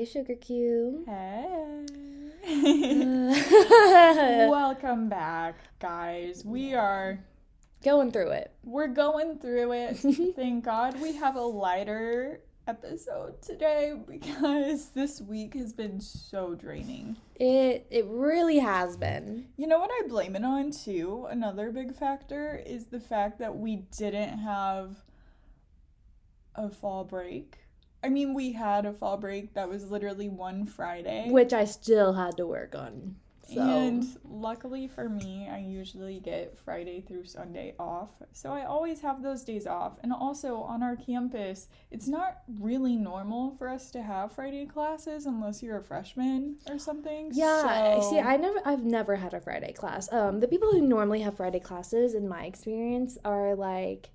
Hey, Sugarcube. Hey. Welcome back, guys. We're going through it. Thank God we have a lighter episode today because this week has been so draining. It really has been. You know what I blame it on too? Another big factor is the fact that we didn't have a fall break. I mean, we had a fall break that was literally one Friday. Which I still had to work on. So. And luckily for me, I usually get Friday through Sunday off. So I always have those days off. And also on our campus, it's not really normal for us to have Friday classes unless you're a freshman or something. Yeah, so... see, I've never had a Friday class. The people who normally have Friday classes, in my experience, are like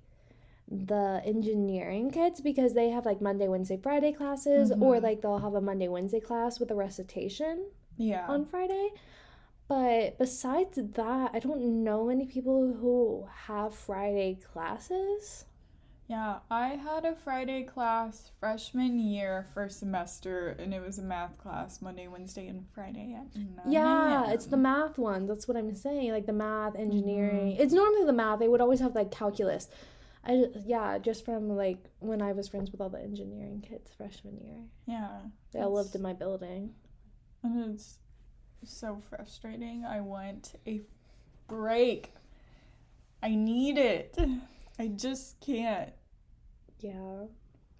the engineering kids because they have like Monday, Wednesday, Friday classes, or like they'll have a Monday, Wednesday class with a recitation on Friday. But besides that, I don't know any people who have Friday classes. Yeah, I had a Friday class freshman year, first semester, and it was a math class Monday, Wednesday, and Friday at 9 Yeah, it's the math one. That's what I'm saying. Like the math, engineering. It's normally the math. They would always have like calculus. Just from like when I was friends with all the engineering kids freshman year. Yeah. They all lived in my building. And it's so frustrating. I want a break. I need it. I just can't. Yeah.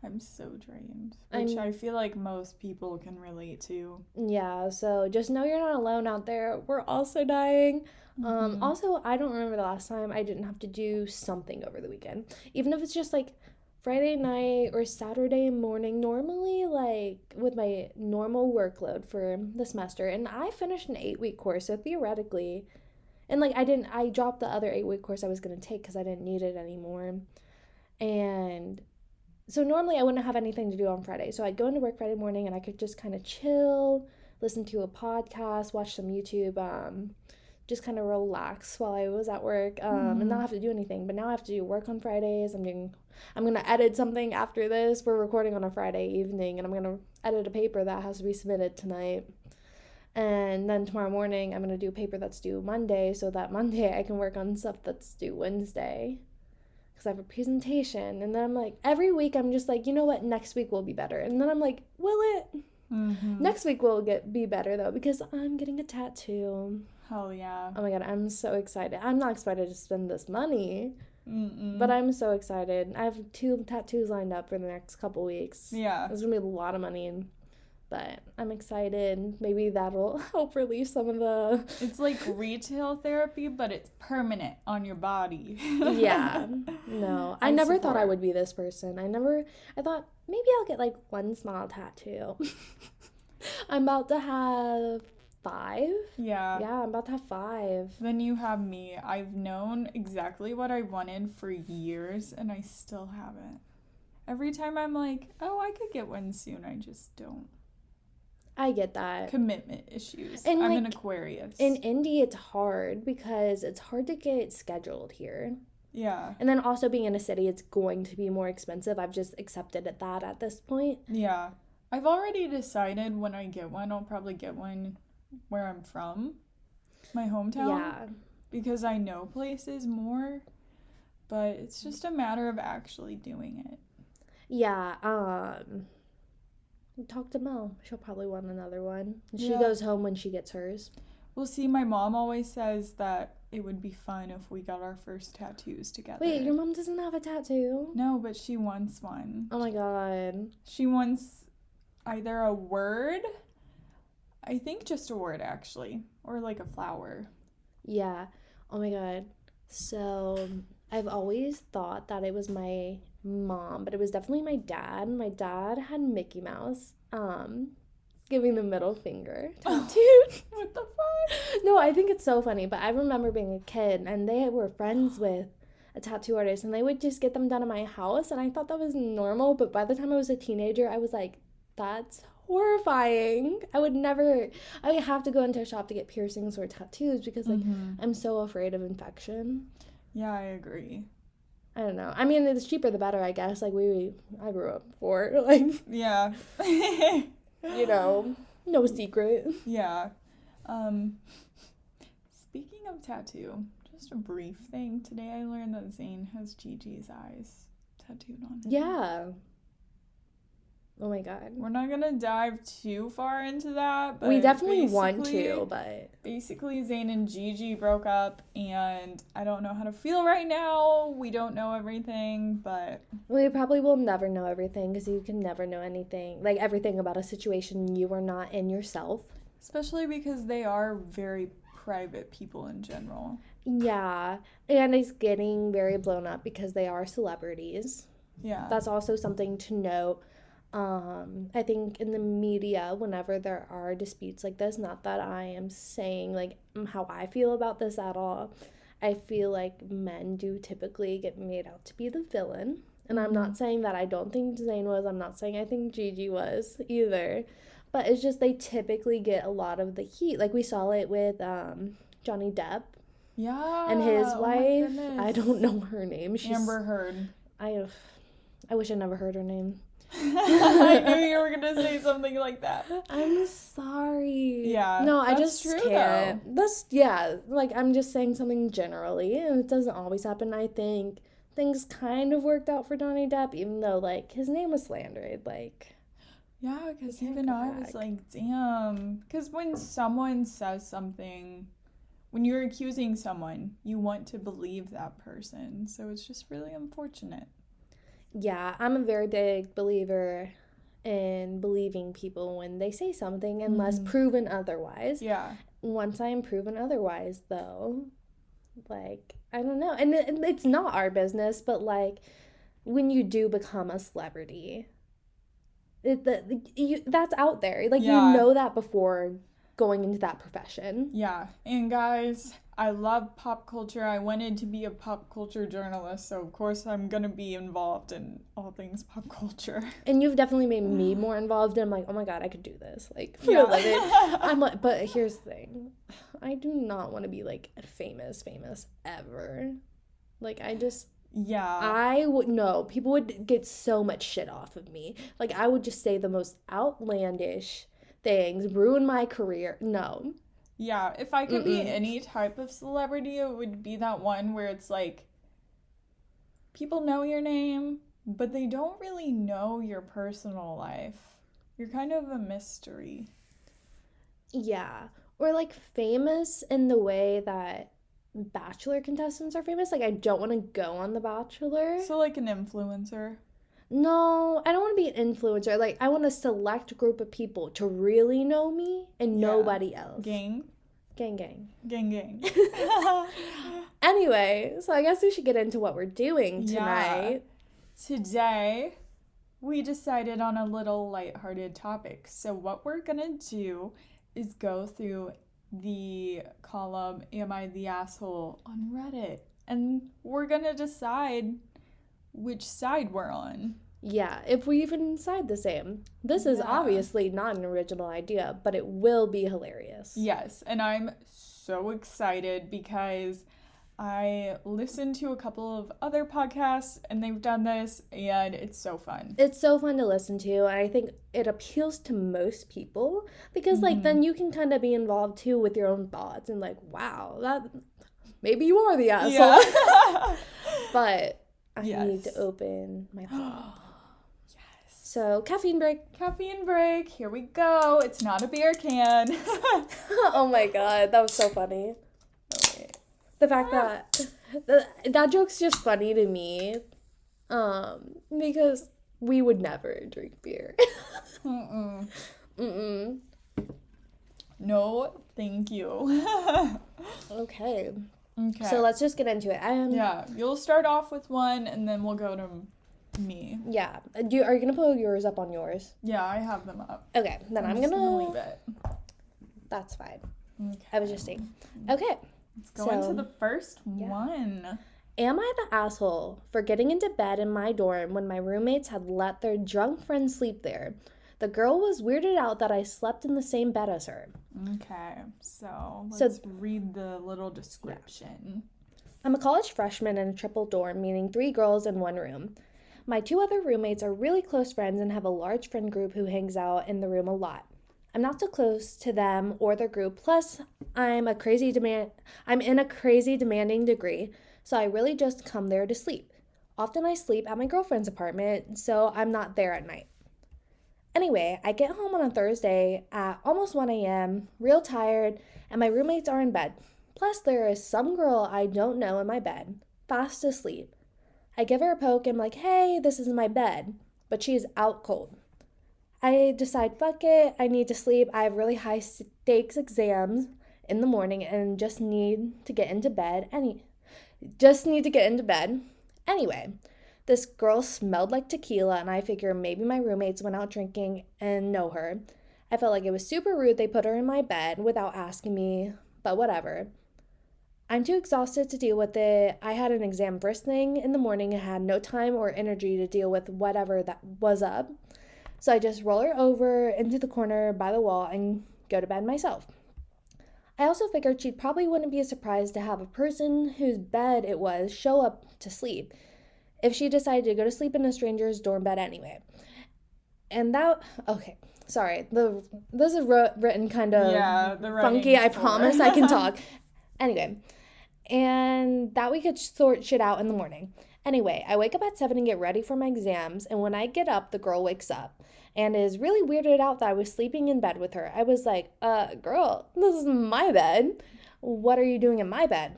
I'm so drained, which I feel like most people can relate to. Yeah, so just know you're not alone out there. We're also dying. Also, I don't remember the last time I didn't have to do something over the weekend. Even if it's just like Friday night or Saturday morning, normally like with my normal workload for the semester. And I finished an 8-week course, so theoretically, and like I dropped the other 8-week course I was going to take because I didn't need it anymore. And so normally I wouldn't have anything to do on Friday. So I'd go into work Friday morning and I could just kind of chill, listen to a podcast, watch some YouTube, just kind of relax while I was at work, and not have to do anything. But now I have to do work on Fridays. I'm going to edit something after this. We're recording on a Friday evening, and I'm going to edit a paper that has to be submitted tonight. And then tomorrow morning, I'm going to do a paper that's due Monday, so that Monday I can work on stuff that's due Wednesday. Because I have a presentation. And then I'm like, every week I'm just like, you know what, next week will be better. And then I'm like, will it? Next week will be better, though, because I'm getting a tattoo. Hell yeah. Oh my god, I'm so excited. I'm not excited to spend this money, but I'm so excited. I have 2 tattoos lined up for the next couple weeks. Yeah. There's going to be a lot of money, but I'm excited. Maybe that'll help relieve some of the... It's like retail therapy, but it's permanent on your body. Yeah. No. I never thought I would be this person. I thought maybe I'll get like one small tattoo. I'm about to have 5. Yeah, I'm about to have 5. Then you have me. I've known exactly what I wanted for years, and I still haven't. Every time I'm like, oh, I could get one soon, I just don't. I get that. Commitment issues. And I'm like, an Aquarius. In Indy, it's hard because it's hard to get scheduled here. Yeah. And then also being in a city, it's going to be more expensive. I've just accepted that at this point. Yeah. I've already decided when I get one, I'll probably get one where I'm from, my hometown. Yeah. Because I know places more, but it's just a matter of actually doing it. Yeah. Talk to Mel. She'll probably want another one. She goes home when she gets hers. Well, see, my mom always says that it would be fun if we got our first tattoos together. Wait, your mom doesn't have a tattoo? No, but she wants one. Oh my god. She wants either a word, I think just a word actually, or like a flower. Yeah. Oh my god. So I've always thought that it was my mom, but it was definitely my dad. My dad had Mickey Mouse giving the middle finger tattooed. What the fuck? No, I think it's so funny, but I remember being a kid and they were friends with a tattoo artist and they would just get them done at my house, and I thought that was normal, but by the time I was a teenager I was like, that's horrifying. I would have to go into a shop to get piercings or tattoos because like I'm so afraid of infection. Yeah, I agree. I don't know. I mean, the cheaper the better, I guess. Like I grew up poor. Like yeah. You know, no secret. Yeah. Speaking of tattoo, just a brief thing. Today I learned that Zayn has Gigi's eyes tattooed on him. Yeah. Oh my god. We're not gonna dive too far into that, but We definitely want to, but basically Zayn and Gigi broke up, and I don't know how to feel right now. We don't know everything, but we probably will never know everything because you can never know anything, like everything about a situation you are not in yourself. Especially because they are very private people in general. Yeah, and it's getting very blown up because they are celebrities. Yeah. That's also something to note. I think in the media, whenever there are disputes like this, not that I am saying like how I feel about this at all, I feel like men do typically get made out to be the villain. And I'm not saying that I don't think Zayn was, I'm not saying I think Gigi was either. But it's just they typically get a lot of the heat. Like we saw it with Johnny Depp. Yeah. And his wife. Oh I don't know her name. She's Amber Heard. I wish I never heard her name. I knew you were gonna say something like that. I'm sorry. Yeah. No, I just can't. Like I'm just saying something generally, and it doesn't always happen. I think things kind of worked out for Johnny Depp, even though like his name was slandered. Like, yeah, because even I was like, damn. Because when someone says something, when you're accusing someone, you want to believe that person. So it's just really unfortunate. Yeah, I'm a very big believer in believing people when they say something unless proven otherwise. Yeah. Once I am proven otherwise, though, like, I don't know. And it's not our business, but, like, when you do become a celebrity, that's out there. Like, you know that before going into that profession. Yeah. And, guys, I love pop culture. I wanted to be a pop culture journalist, so of course I'm going to be involved in all things pop culture. And you've definitely made me more involved, and I'm like, oh my god, I could do this. Like, for a living. I'm like, but here's the thing. I do not want to be, like, famous ever. Like, I just... Yeah. I would... No, people would get so much shit off of me. Like, I would just say the most outlandish things, ruin my career. No. Yeah, if I could be any type of celebrity, it would be that one where it's like, people know your name, but they don't really know your personal life. You're kind of a mystery. Yeah. Or like famous in the way that Bachelor contestants are famous. Like I don't want to go on The Bachelor. So like an influencer. No, I don't want to be an influencer. Like, I want a select group of people to really know me and nobody else. Gang. Gang. Anyway, so I guess we should get into what we're doing tonight. Yeah. Today, we decided on a little lighthearted topic. So what we're going to do is go through the column, Am I the Asshole, on Reddit. And we're going to decide which side we're on. Yeah, if we even decide the same. This is obviously not an original idea, but it will be hilarious. Yes, and I'm so excited because I listened to a couple of other podcasts and they've done this and it's so fun. It's so fun to listen to, and I think it appeals to most people because like then you can kind of be involved too with your own thoughts and like, wow, that maybe you are the asshole. Yeah. But I need to open my pop. Yes. So, caffeine break. Here we go. It's not a beer can. Oh my god, that was so funny. Okay. The fact that joke's just funny to me. Because we would never drink beer. No, thank you. Okay. So let's just get into it. Yeah, you'll start off with one, and then we'll go to me. Yeah. Are you gonna pull yours up on yours? Yeah, I have them up. Okay, then I'm gonna leave it. That's fine. Okay. I was just saying. Okay. Let's go into the first one. Am I the asshole for getting into bed in my dorm when my roommates had let their drunk friend sleep there? The girl was weirded out that I slept in the same bed as her. Okay, so let's read the little description. I'm a college freshman in a triple dorm, meaning 3 girls in 1 room. My 2 other roommates are really close friends and have a large friend group who hangs out in the room a lot. I'm not so close to them or their group. Plus, I'm in a crazy demanding degree, so I really just come there to sleep. Often I sleep at my girlfriend's apartment, so I'm not there at night. Anyway, I get home on a Thursday at almost 1 a.m., real tired, and my roommates are in bed. Plus, there is some girl I don't know in my bed, fast asleep. I give her a poke and I'm like, hey, this is my bed, but she is out cold. I decide, fuck it, I need to sleep. I have really high stakes exams in the morning and just need to get into bed. Anyway, this girl smelled like tequila, and I figure maybe my roommates went out drinking and know her. I felt like it was super rude they put her in my bed without asking me, but whatever. I'm too exhausted to deal with it. I had an exam first thing in the morning and had no time or energy to deal with whatever that was up. So I just roll her over into the corner by the wall and go to bed myself. I also figured she probably wouldn't be surprised to have a person whose bed it was show up to sleep if she decided to go to sleep in a stranger's dorm bed anyway. And that, okay, sorry, this is written kind of funky. I promise I can talk. Anyway, and that we could sort shit out in the morning. Anyway, I wake up at 7 and get ready for my exams, and when I get up, the girl wakes up and is really weirded out that I was sleeping in bed with her. I was like, girl, this is my bed. What are you doing in my bed?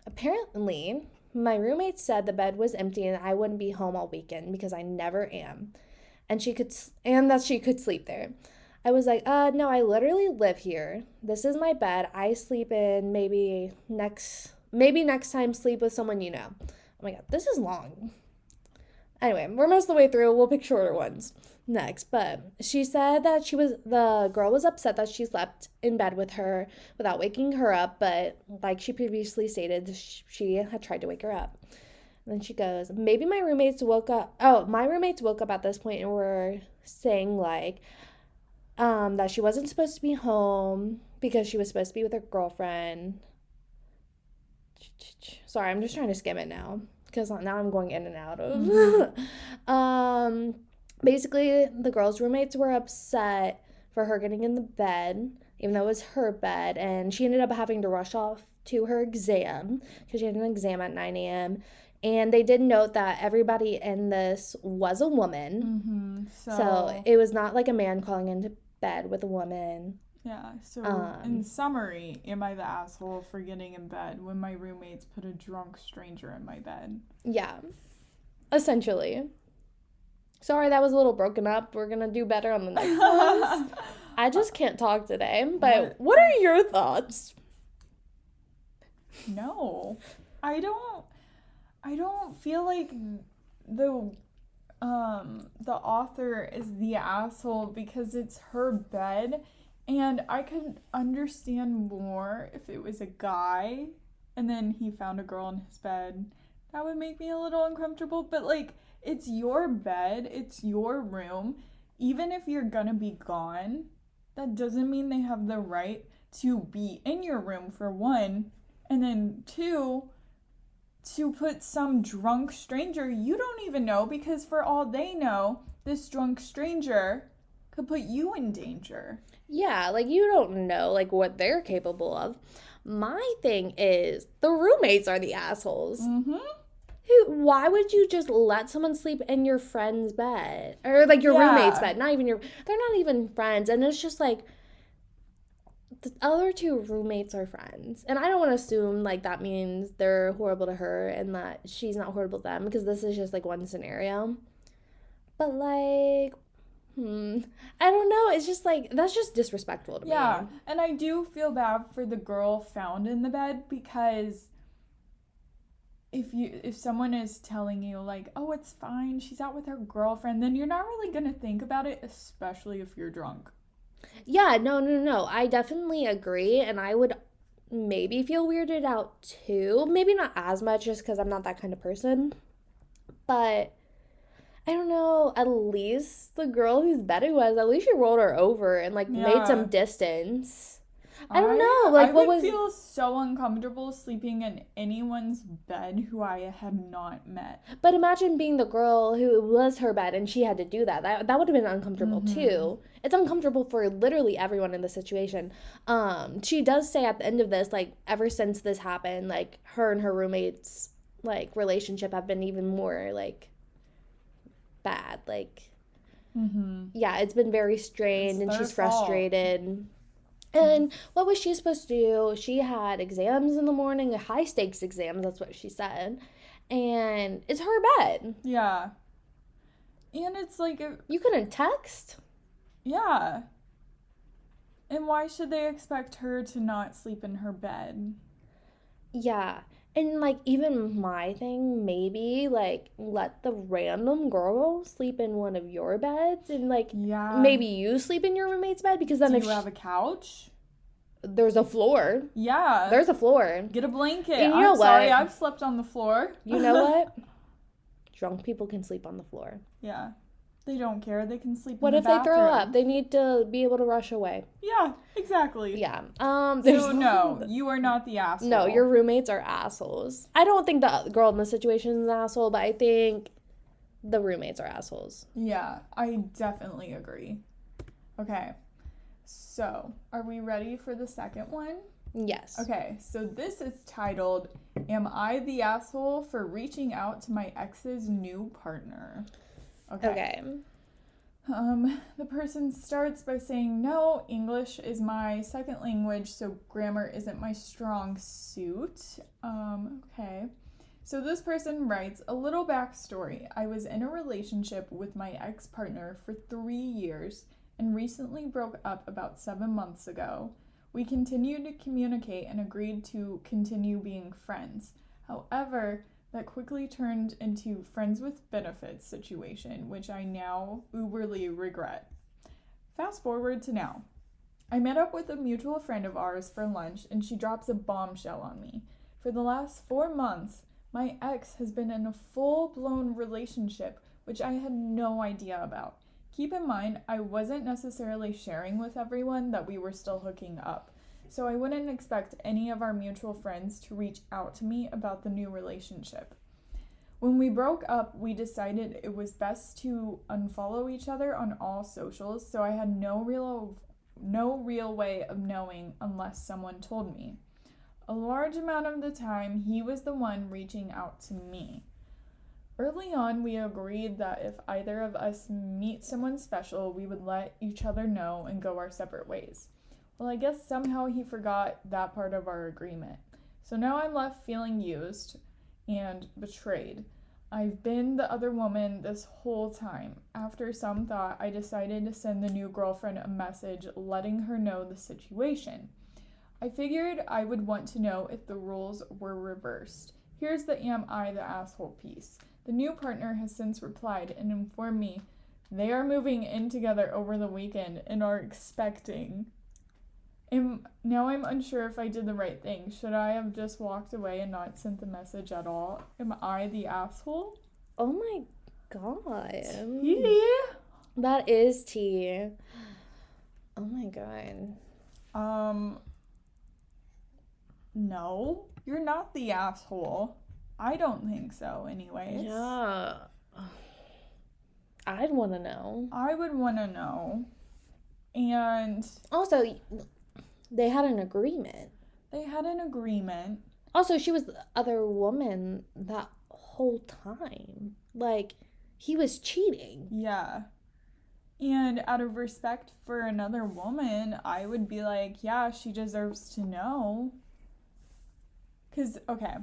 Apparently, my roommate said the bed was empty and I wouldn't be home all weekend because I never am. And that she could sleep there. I was like, no, I literally live here. This is my bed. I sleep in maybe next time sleep with someone you know. Oh my god, this is long. Anyway, we're most of the way through. We'll pick shorter ones next. But she said that the girl was upset that she slept in bed with her without waking her up. But like she previously stated, she had tried to wake her up. And then she goes, maybe my roommates woke up. Oh, my roommates woke up at this point and were saying like, that she wasn't supposed to be home because she was supposed to be with her girlfriend. Sorry, I'm just trying to skim it now because now I'm going in and out of. Basically, the girls' roommates were upset for her getting in the bed, even though it was her bed, and she ended up having to rush off to her exam because she had an exam at 9 a.m. And they did note that everybody in this was a woman. So it was not like a man calling into bed with a woman. Yeah, so in summary, am I the asshole for getting in bed when my roommates put a drunk stranger in my bed? Yeah, essentially. Sorry, that was a little broken up. We're going to do better on the next ones. I just can't talk today, but what are your thoughts? No, I don't feel like the author is the asshole because it's her bed, and I could understand more if it was a guy and then he found a girl in his bed. That would make me a little uncomfortable, but like, it's your bed, it's your room. Even if you're gonna be gone, that doesn't mean they have the right to be in your room, for one, and then two, to put some drunk stranger you don't even know, because for all they know, this drunk stranger could put you in danger. Yeah, like you don't know like what they're capable of. My thing is the roommates are the assholes. Why would you just let someone sleep in your friend's bed or like your roommate's bed? They're not even friends, and it's just like the other two roommates are friends, and I don't want to assume like that means they're horrible to her and that she's not horrible to them, because this is just like one scenario. But like, I don't know. It's just like, that's just disrespectful to me. Yeah, and I do feel bad for the girl found in the bed, because if someone is telling you like, oh, it's fine, she's out with her girlfriend, then you're not really gonna think about it, especially if you're drunk. Yeah, no. I definitely agree, and I would maybe feel weirded out too. Maybe not as much, just because I'm not that kind of person. But I don't know, at least the girl whose bed it was, at least she rolled her over and like made some distance. I don't know, like, I what would was... feel so uncomfortable sleeping in anyone's bed who I had not met. But imagine being the girl who it was her bed and she had to do that. That would have been uncomfortable too. It's uncomfortable for literally everyone in the situation. She does say at the end of this, like, ever since this happened, like, her and her roommates, like, relationship have been even more, like, bad. Like, yeah, it's been very strained and she's frustrated. And what was she supposed to do? She had exams in the morning, high stakes exams, that's what she said. And it's her bed. Yeah. And it's like... You couldn't text? Yeah. And why should they expect her to not sleep in her bed? Yeah. And, like, even my thing, maybe, like, let the random girl sleep in one of your beds and, like, maybe you sleep in your roommate's bed because then Do you have a couch? There's a floor. Yeah. There's a floor. Get a blanket. And you know I'm sorry, I've slept on the floor. You know what? Drunk people can sleep on the floor. Yeah. They don't care. They can sleep in the bathroom. What if they throw up? They need to be able to rush away. Yeah, exactly. Yeah. So no, you are not the asshole. No, your roommates are assholes. I don't think the girl in the situation is an asshole, but I think the roommates are assholes. Yeah, I definitely agree. Okay. So, are we ready for the second one? Yes. Okay, so this is titled, Am I the Asshole for Reaching Out to My Ex's New Partner? Okay. The person starts by saying, no, English is my second language, so grammar isn't my strong suit. Okay. So this person writes, a little backstory. I was in a relationship with my ex-partner for 3 years and recently broke up about 7 months ago. We continued to communicate and agreed to continue being friends. However, that quickly turned into friends with benefits situation, which I now uberly regret. Fast forward to now. I met up with a mutual friend of ours for lunch and she drops a bombshell on me. For the last 4 months, my ex has been in a full-blown relationship, which I had no idea about. Keep in mind, I wasn't necessarily sharing with everyone that we were still hooking up. So I wouldn't expect any of our mutual friends to reach out to me about the new relationship. When we broke up, we decided it was best to unfollow each other on all socials, so I had no real way of knowing unless someone told me. A large amount of the time, he was the one reaching out to me. Early on, we agreed that if either of us meet someone special, we would let each other know and go our separate ways. Well, I guess somehow he forgot that part of our agreement. So now I'm left feeling used and betrayed. I've been the other woman this whole time. After some thought, I decided to send the new girlfriend a message letting her know the situation. I figured I would want to know if the roles were reversed. Here's the am I the asshole piece. The new partner has since replied and informed me they are moving in together over the weekend and are expecting. Now I'm unsure if I did the right thing. Should I have just walked away and not sent the message at all? Am I the asshole? Oh my god. Tea. That is tea. Oh my god. No, you're not the asshole. I don't think so, anyways. Yeah. I'd want to know. I would want to know. And also, they had an agreement. Also, she was the other woman that whole time. Like, he was cheating. Yeah. And out of respect for another woman, I would be like, yeah, she deserves to know. Because, okay,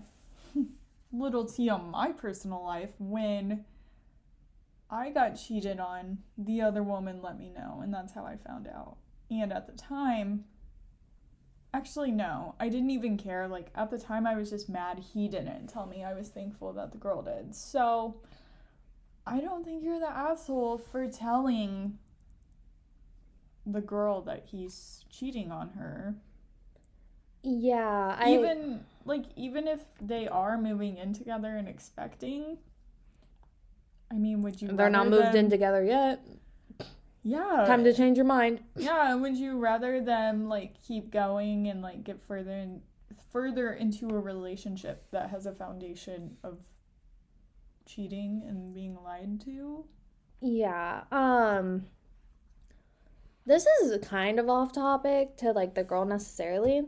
little tea on my personal life. When I got cheated on, the other woman let me know, and that's how I found out. And at the time, actually, no, I didn't even care. Like, at the time, I was just mad he didn't tell me. I was thankful that the girl did. So, I don't think you're the asshole for telling the girl that he's cheating on her. Yeah, even if they are moving in together and expecting, I mean, would you? They're not moved in together yet. Yeah. Time to change your mind. Yeah, would you rather them, like, keep going and, like, get further into a relationship that has a foundation of cheating and being lied to? Yeah. This is kind of off topic to like the girl necessarily.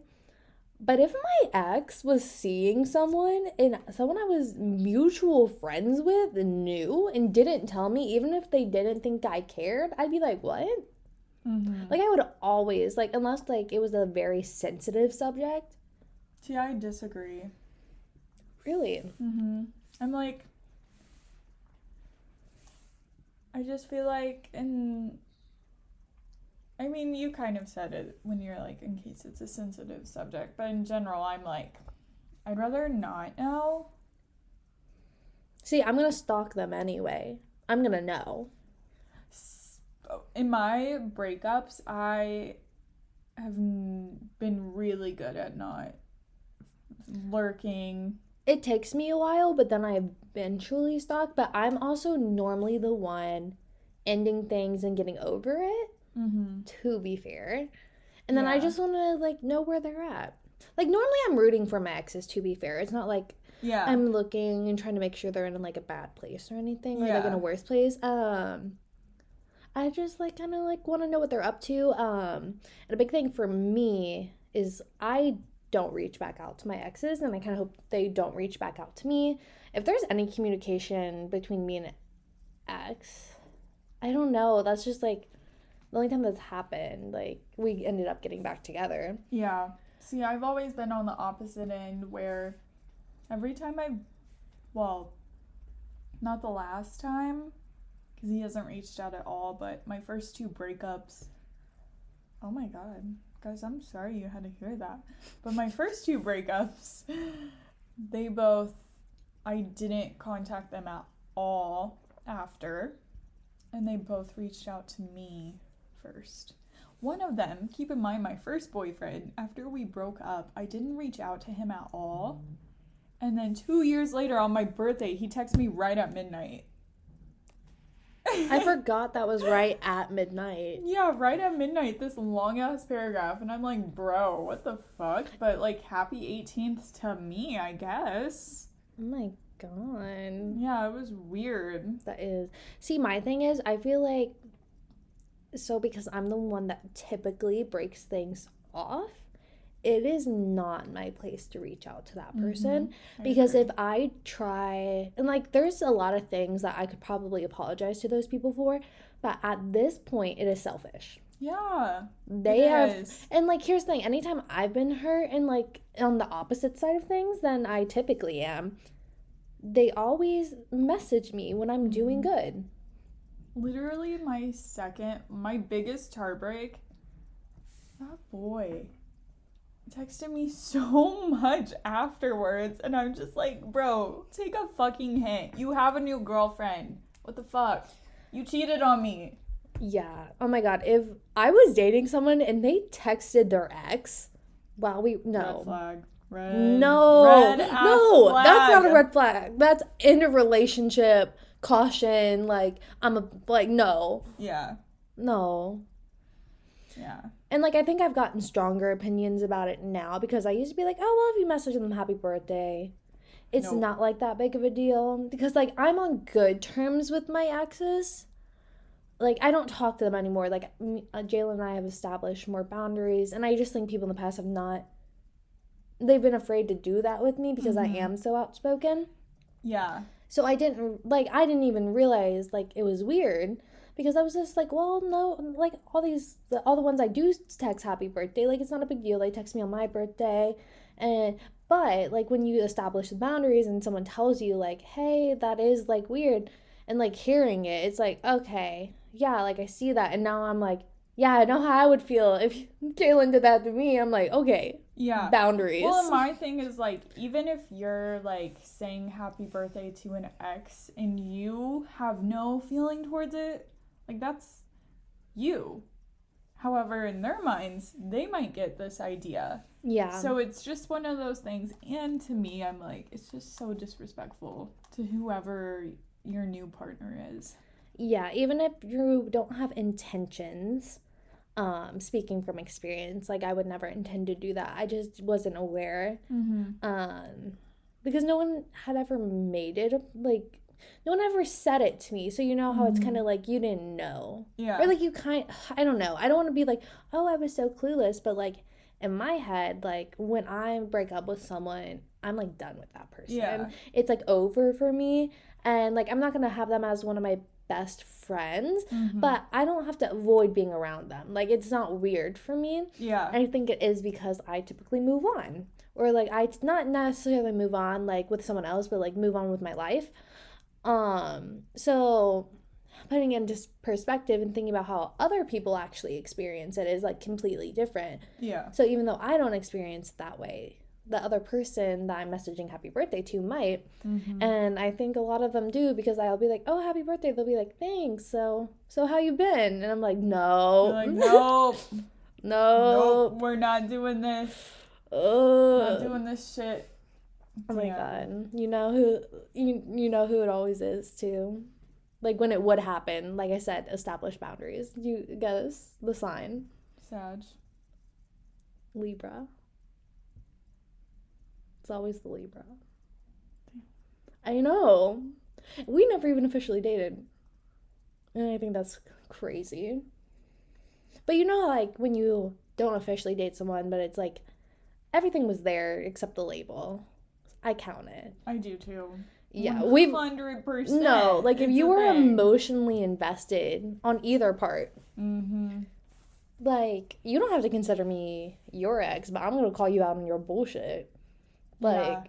But if my ex was seeing someone and someone I was mutual friends with knew and didn't tell me, even if they didn't think I cared, I'd be like, what? Mm-hmm. Like, I would always, like, unless, like, it was a very sensitive subject. See, I disagree. Really? Mm-hmm. I'm like, I just feel like, I mean, you kind of said it when you're like, in case it's a sensitive subject, but in general, I'm like, I'd rather not know. See, I'm gonna stalk them anyway. I'm gonna know. In my breakups, I have been really good at not lurking. It takes me a while, but then I eventually stalk. But I'm also normally the one ending things and getting over it, Mm-hmm. to be fair. And then I Yeah. just want to, like, know where they're at. Like, normally I'm rooting for my exes, to be fair. It's not like Yeah. I'm looking and trying to make sure they're in, like, a bad place or anything, or, like, in Yeah. a worse place. I just, like, kind of, like, want to know what they're up to. And a big thing for me is I don't reach back out to my exes, and I kind of hope they don't reach back out to me. If there's any communication between me and an ex, I don't know. That's just, like, the only time that's happened. Like, we ended up getting back together. Yeah. See, I've always been on the opposite end where every time well, not the last time, because he hasn't reached out at all, but my first two breakups, oh my god, guys, I'm sorry you had to hear that. But my first two breakups, I didn't contact them at all after, and they both reached out to me first. One of them, keep in mind, my first boyfriend, after we broke up, I didn't reach out to him at all. And then 2 years later, on my birthday, he texted me right at midnight. I forgot that was right at midnight. Yeah, right at midnight, this long ass paragraph. And I'm like, bro, what the fuck? But like, happy 18th to me, I guess. Oh my god. Yeah, it was weird. That is. See, my thing is, I feel like, so because I'm the one that typically breaks things off, it is not my place to reach out to that person. Because if I try, and like, there's a lot of things that I could probably apologize to those people for, but at this point, it is selfish. Yeah. They have, and like, here's the thing, anytime I've been hurt and like on the opposite side of things than I typically am, they always message me when I'm doing good. Literally, my biggest heartbreak, that boy texted me so much afterwards, and I'm just like, bro, take a fucking hint. You have a new girlfriend. What the fuck? You cheated on me. Yeah. Oh my god. If I was dating someone and they texted their ex while Red flag. No, red no, flag. that's not a red flag. That's in a relationship. Caution. Like, no. Yeah. No. Yeah. And like, I think I've gotten stronger opinions about it now, because I used to be like, oh, well, if you message them happy birthday, it's not like that big of a deal. Because like, I'm on good terms with my exes. Like, I don't talk to them anymore. Like, Jalen and I have established more boundaries, and I just think people in the past have not, they've been afraid to do that with me because I am so outspoken. Yeah. So I didn't even realize, like, it was weird, because I was just like, well, no, like, all the ones I do text happy birthday, like, it's not a big deal. They text me on my birthday, but, like, when you establish the boundaries and someone tells you, like, hey, that is, like, weird, and, like, hearing it, it's like, okay, yeah, like, I see that, and now I'm like, yeah, I know how I would feel if Jalen did that to me. I'm like, okay, yeah, boundaries. Well, and my thing is, like, even if you're, like, saying happy birthday to an ex and you have no feeling towards it, like, that's you. However, in their minds, they might get this idea. Yeah. So it's just one of those things. And to me, I'm like, it's just so disrespectful to whoever your new partner is. Yeah, even if you don't have intentions, speaking from experience, like I would never intend to do that. I just wasn't aware. Um, because no one had ever made it like no one ever said it to me. So you know how it's kind of like you didn't know. Yeah. Or like I don't know. I don't want to be like, "Oh, I was so clueless," but like in my head, like when I break up with someone, I'm like done with that person. Yeah. It's like over for me, and like I'm not going to have them as one of my best friends, but I don't have to avoid being around them. Like it's not weird for me. Yeah. I think it is because I typically move on. Or like I not necessarily move on like with someone else, but like move on with my life. So putting it into perspective and thinking about how other people actually experience it is like completely different. Yeah. So even though I don't experience it that way, the other person that I'm messaging happy birthday to might. And I think a lot of them do because I'll be like, "Oh, happy birthday." They'll be like, "Thanks. So how you been?" And I'm like, "No." You're like, nope. No. Nope, we're not doing this. Not doing this shit. Oh my god. You know who it always is too. Like when it would happen, like I said, establish boundaries. You guess the sign. Sag. Libra. It's always the Libra. I know. We never even officially dated. And I think that's crazy. But you know, like when you don't officially date someone, but it's like everything was there except the label. I count it. I do too. Yeah, 100%. No, like if you were emotionally invested on either part, like you don't have to consider me your ex, but I'm gonna call you out on your bullshit. Like, yeah.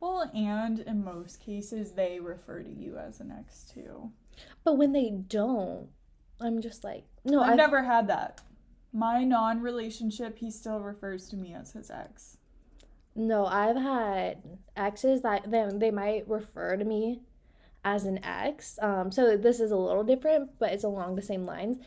Well, and in most cases, they refer to you as an ex too. But when they don't, I'm just like, no. I've never had that. My non-relationship, he still refers to me as his ex. No, I've had exes that they might refer to me as an ex. So this is a little different, but it's along the same lines.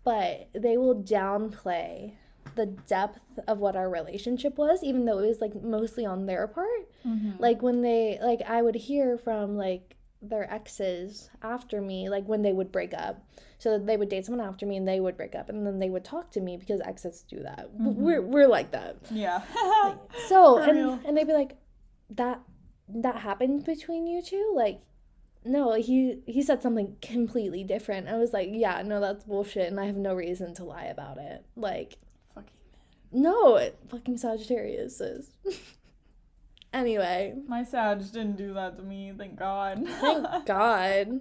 But they will downplay the depth of what our relationship was, even though it was like mostly on their part. Like when they I would hear from like their exes after me, like when they would break up. So they would date someone after me and they would break up and then they would talk to me because exes do that. We're like that. Yeah. Like, so and they'd be like, that happened between you two? Like, no, he said something completely different. I was like, yeah, no, that's bullshit and I have no reason to lie about it. Like, fucking no, fucking Sagittarius is. Anyway. My Sag didn't do that to me, thank God. Thank God.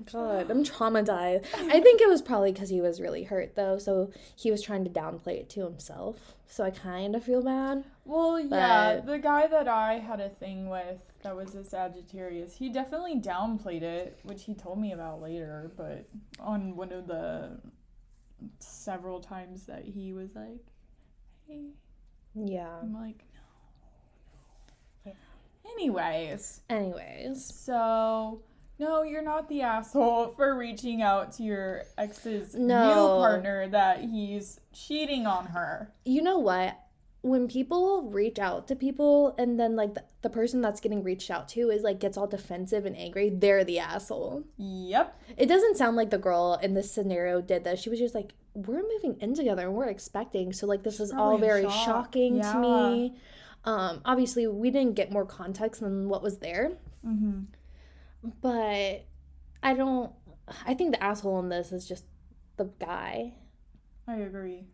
God, I'm traumatized. I think it was probably because he was really hurt, though, so he was trying to downplay it to himself. So I kind of feel bad. Well, yeah, the guy that I had a thing with that was a Sagittarius, he definitely downplayed it, which he told me about later, but on one of the several times that he was like, hey. Yeah. I'm like, no. Anyways. So, no, you're not the asshole for reaching out to your ex's new partner that he's cheating on her. You know what? When people reach out to people and then like the person that's getting reached out to is like gets all defensive and angry, they're the asshole. Yep. It doesn't sound like the girl in this scenario did this. She was just like, we're moving in together and we're expecting. So like this is all very shocking to me. Obviously we didn't get more context than what was there. But I think the asshole in this is just the guy. I agree.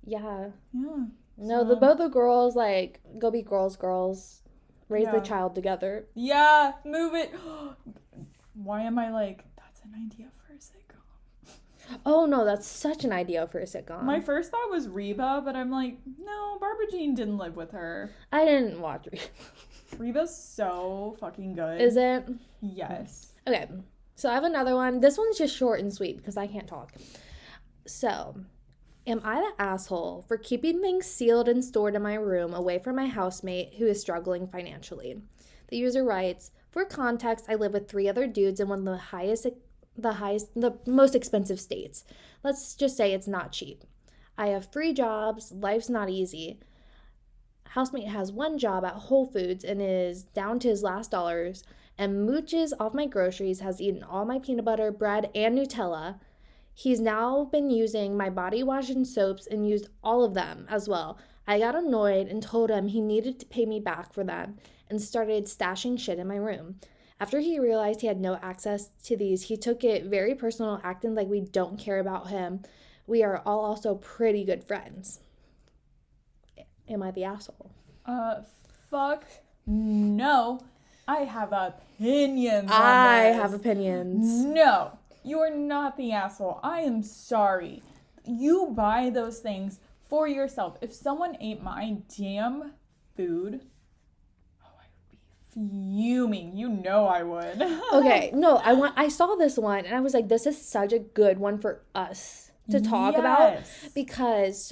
Yeah. Yeah. No, both the girls, like, go be girls, raise the child together. Yeah, move it. Why am I like, that's an idea for a sitcom? Oh, no, that's such an idea for a sitcom. My first thought was Reba, but I'm like, no, Barbara Jean didn't live with her. I didn't watch Reba. Reba's so fucking good. Is it? Yes. Okay, so I have another one. This one's just short and sweet because I can't talk. So, am I the asshole for keeping things sealed and stored in my room away from my housemate who is struggling financially? The user writes, for context, I live with 3 other dudes in one of the most expensive states. Let's just say it's not cheap. I have 3 jobs. Life's not easy. housemate has one job at Whole Foods and is down to his last dollars and mooches off my groceries, has eaten all my peanut butter, bread, and Nutella. He's now been using my body wash and soaps and used all of them as well. I got annoyed and told him he needed to pay me back for them and started stashing shit in my room. After he realized he had no access to these, he took it very personal, acting like we don't care about him. We are all also pretty good friends. Am I the asshole? Fuck no. I have opinions on I this. have opinions. No, you are not the asshole. I am sorry. You buy those things for yourself. If someone ate my damn food, oh, I would be fuming. You know I would. Okay, no, I saw this one and I was like, this is such a good one for us to talk about, because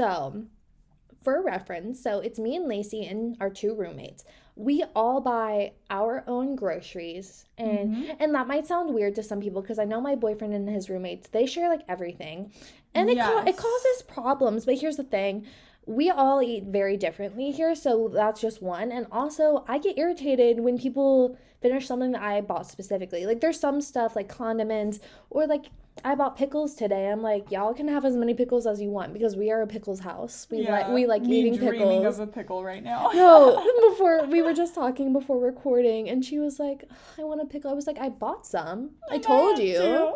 for reference, so it's me and Lacey and our 2 roommates. We all buy our own groceries, and that might sound weird to some people because I know my boyfriend and his roommates, they share like everything, and it causes problems. But here's the thing, we all eat very differently here, so that's just one. And also, I get irritated when people finish something that I bought specifically. Like, there's some stuff like condiments, or like I bought pickles today. I'm like, y'all can have as many pickles as you want because we are a pickles house. We like eating pickles. I'm dreaming of a pickle right now. No, before we were just talking before recording, and she was like, I want a pickle. I was like, I bought some. I told you. Too.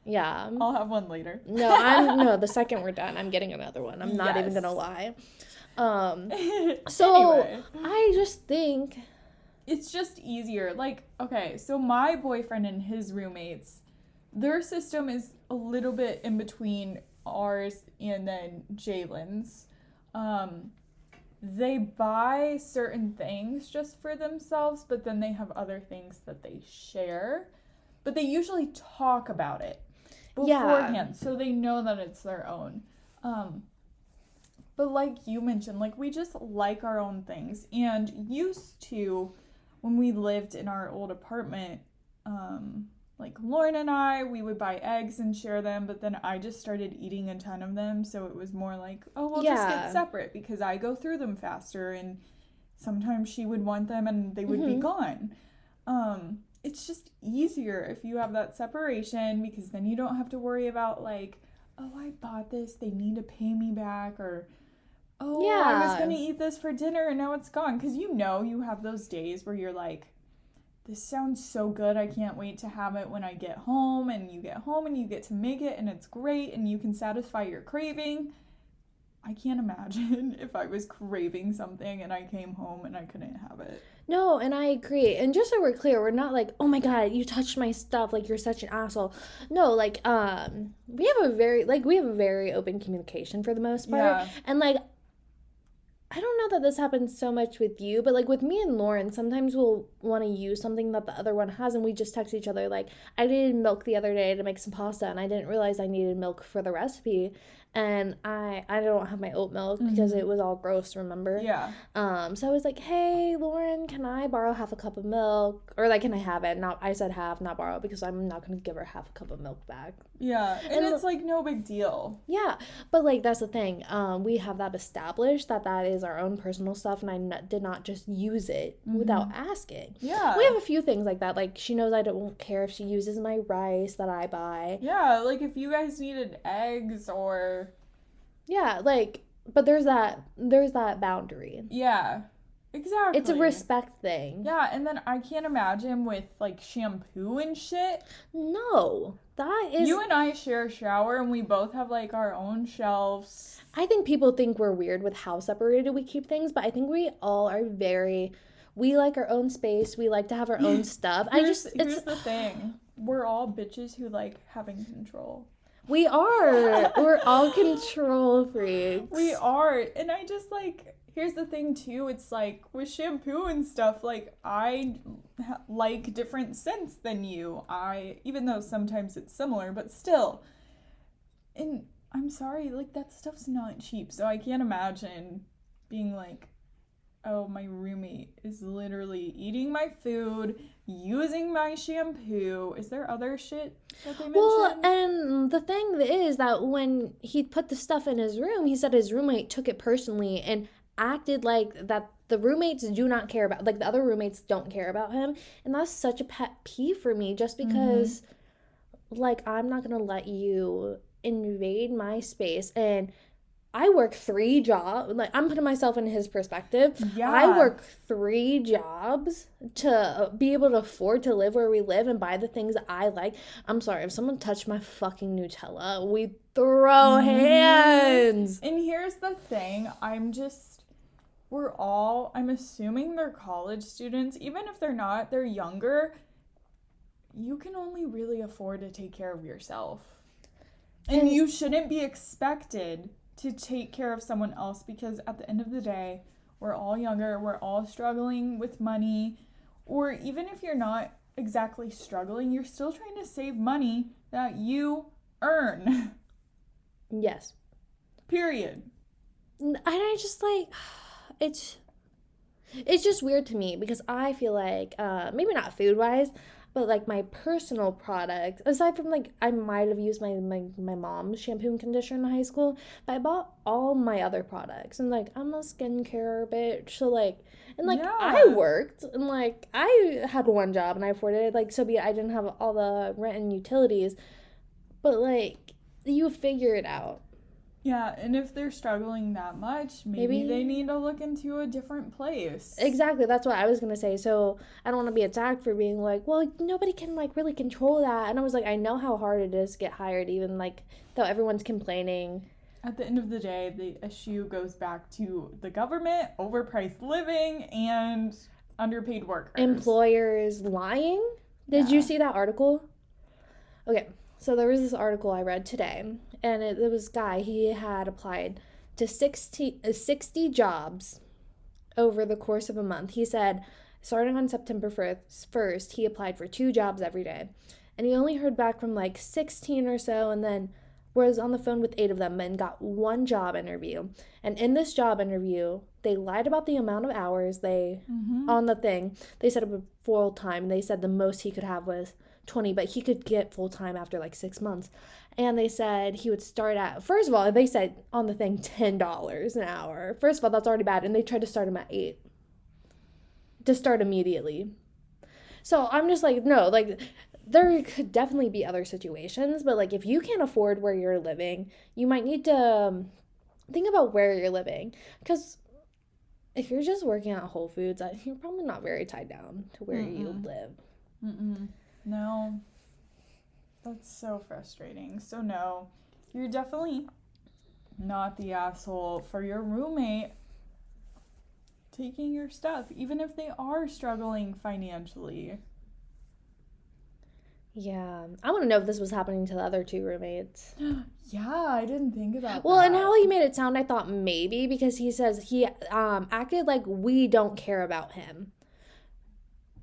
Yeah. I'll have one later. No, the second we're done, I'm getting another one. I'm not even gonna lie. So anyway. I just think it's just easier. Like, okay, so my boyfriend and his roommates, their system is a little bit in between ours and then Jalen's. They buy certain things just for themselves, but then they have other things that they share. But they usually talk about it beforehand, so they know that it's their own. But like you mentioned, like, we just like our own things. And used to, when we lived in our old apartment, like Lauren and I, we would buy eggs and share them, but then I just started eating a ton of them, so it was more like, oh, we'll just get separate because I go through them faster, and sometimes she would want them and they would be gone. It's just easier if you have that separation, because then you don't have to worry about like, oh, I bought this, they need to pay me back, or oh, I was going to eat this for dinner and now it's gone. Because you know you have those days where you're like, this sounds so good, I can't wait to have it when I get home, and you get home and you get to make it and it's great and you can satisfy your craving. I can't imagine if I was craving something and I came home and I couldn't have it. No, and I agree. And just so we're clear, we're not like, oh my God, you touched my stuff, like you're such an asshole. No, like, we have a very open communication for the most part. Yeah. And like, I don't know that this happens so much with you, but like with me and Lauren, sometimes we'll want to use something that the other one has, and we just text each other like, I needed milk the other day to make some pasta, and I didn't realize I needed milk for the recipe, and I don't have my oat milk because it was all gross, remember? Yeah. So I was like, hey, Lauren, can I borrow half a cup of milk? Or like, can I have it? I said half, not borrow, because I'm not going to give her half a cup of milk back. Yeah, and it's like no big deal. Yeah, but like that's the thing. We have that established that is our own personal stuff, and I did not just use it without asking. Yeah. We have a few things like that. Like, she knows I don't care if she uses my rice that I buy. Yeah, like if you guys needed eggs or... Yeah, like, but there's that boundary. Yeah, exactly. It's a respect thing. Yeah, and then I can't imagine with like shampoo and shit. No, that is... You and I share a shower and we both have like our own shelves. I think people think we're weird with how separated we keep things, but I think we all are we like our own space. We like to have our own stuff. Here's the thing. We're all bitches who like having control. We are. We're all control freaks. We are. And I just like, here's the thing too. It's like with shampoo and stuff, like I like different scents than you. Even though sometimes it's similar, but still. And I'm sorry, like that stuff's not cheap. So I can't imagine being like, oh, my roommate is literally eating my food, using my shampoo. Is there other shit that they mentioned? Well, and the thing is that when he put the stuff in his room, he said his roommate took it personally and acted like that the roommates do not care about, like the other roommates don't care about him. And that's such a pet peeve for me, just because like I'm not gonna let you invade my space. And I work 3 jobs. Like, I'm putting myself in his perspective. I Yeah. work 3 jobs to be able to afford to live where we live and buy the things that I like. I'm sorry, if someone touched my fucking Nutella, we throw hands. And here's the thing, I'm assuming they're college students. Even if they're not, they're younger. You can only really afford to take care of yourself. And you shouldn't be expected to take care of someone else, because at the end of the day, we're all younger, we're all struggling with money, or even if you're not exactly struggling, you're still trying to save money that you earn. Yes. Period. And I just like, it's just weird to me, because I feel like, maybe not food wise, but like my personal products, aside from like I might have used my mom's shampoo and conditioner in high school, but I bought all my other products. And like I'm a skincare bitch, so like, and like I worked, and like I had 1 job and I afforded it, like, so be it, I didn't have all the rent and utilities, but like you figure it out. Yeah, and if they're struggling that much, maybe they need to look into a different place. Exactly, that's what I was gonna say. So I don't want to be attacked for being like, well, nobody can like really control that. And I was like, I know how hard it is to get hired, even like though everyone's complaining. At the end of the day, the issue goes back to the government, overpriced living, and underpaid workers. Employers lying. Did you see that article? Okay, so there was this article I read today, and it was a guy, he had applied to 60 jobs over the course of a month. He said, starting on September 1st, he applied for 2 jobs every day. And he only heard back from like 16 or so, and then was on the phone with 8 of them and got 1 job interview. And in this job interview, they lied about the amount of hours on the thing. They said it was full time. They said the most he could have was 20, but he could get full time after like 6 months. And they said he would start at, first of all, they said on the thing $10 an hour. First of all, that's already bad. And they tried to start him at 8 to start immediately. So I'm just like, no, like there could definitely be other situations, but like if you can't afford where you're living, you might need to think about where you're living. Because if you're just working at Whole Foods, you're probably not very tied down to where you live. No. That's so frustrating. So no, you're definitely not the asshole for your roommate taking your stuff, even if they are struggling financially. Yeah. I want to know if this was happening to the other 2 roommates. Yeah, I didn't think about Well, that. and how he made it sound, I thought maybe, because he says he acted like we don't care about him.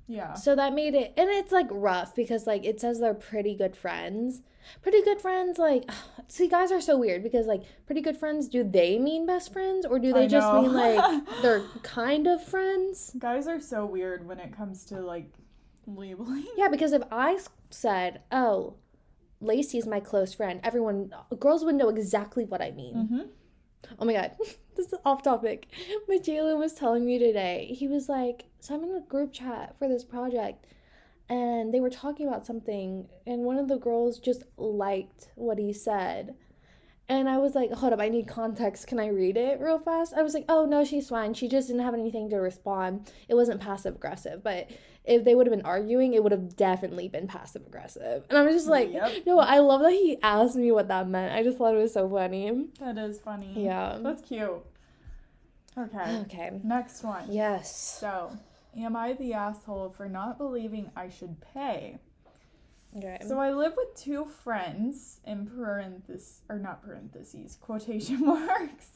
Yeah. So that made it, and it's like rough, because like it says they're pretty good friends. Pretty good friends, like, see, guys are so weird, because like pretty good friends, do they mean best friends, or do they just mean like they're kind of friends? Guys are so weird when it comes to like labeling. Yeah, because if I said, oh, Lacey's my close friend, girls would know exactly what I mean. Oh my god, this is off topic. But Jalen was telling me today, he was like, so I'm in a group chat for this project, and they were talking about something, and one of the girls just liked what he said. And I was like, hold up, I need context. Can I read it real fast? I was like, oh, no, she's fine. She just didn't have anything to respond. It wasn't passive aggressive. But if they would have been arguing, it would have definitely been passive aggressive. And I was just like, no, I love that he asked me what that meant. I just thought it was so funny. That is funny. Yeah. That's cute. Okay. Next one. Yes. So, am I the asshole for not believing I should pay? Okay. So I live with 2 friends, in quotation marks,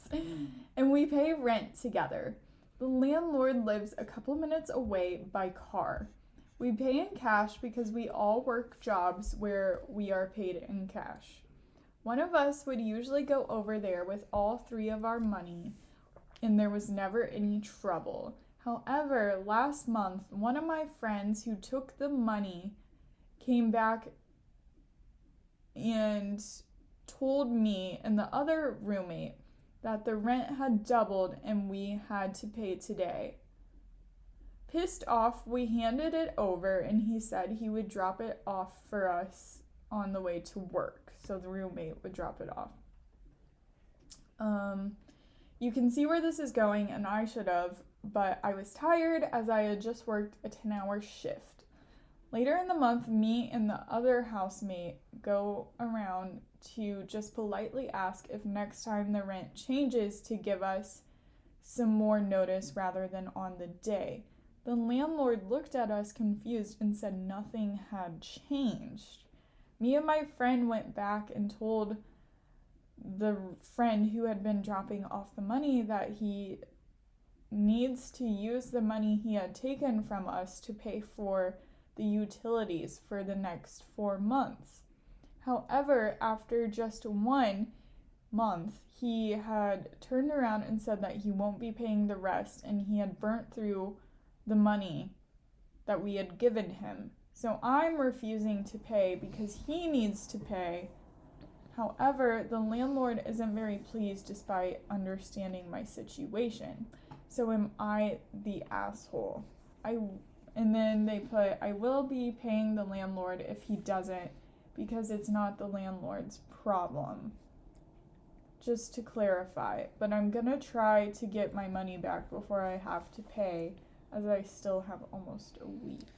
and we pay rent together. The landlord lives a couple minutes away by car. We pay in cash because we all work jobs where we are paid in cash. One of us would usually go over there with all 3 of our money, and there was never any trouble. However, last month, one of my friends who took the money came back and told me and the other roommate that the rent had doubled and we had to pay today. Pissed off, we handed it over and he said he would drop it off for us on the way to work. So the roommate would drop it off. You can see where this is going, and I should have, but I was tired as I had just worked a 10-hour shift. Later in the month, me and the other housemate go around to just politely ask if next time the rent changes to give us some more notice rather than on the day. The landlord looked at us confused and said nothing had changed. Me and my friend went back and told the friend who had been dropping off the money that he needs to use the money he had taken from us to pay for the utilities for the next 4 months. However, after just 1 month, he had turned around and said that he won't be paying the rest, and he had burnt through the money that we had given him. So I'm refusing to pay because he needs to pay. However, the landlord isn't very pleased despite understanding my situation. So am I the asshole? And then they put, I will be paying the landlord if he doesn't because it's not the landlord's problem. Just to clarify, but I'm gonna try to get my money back before I have to pay, as I still have almost a week.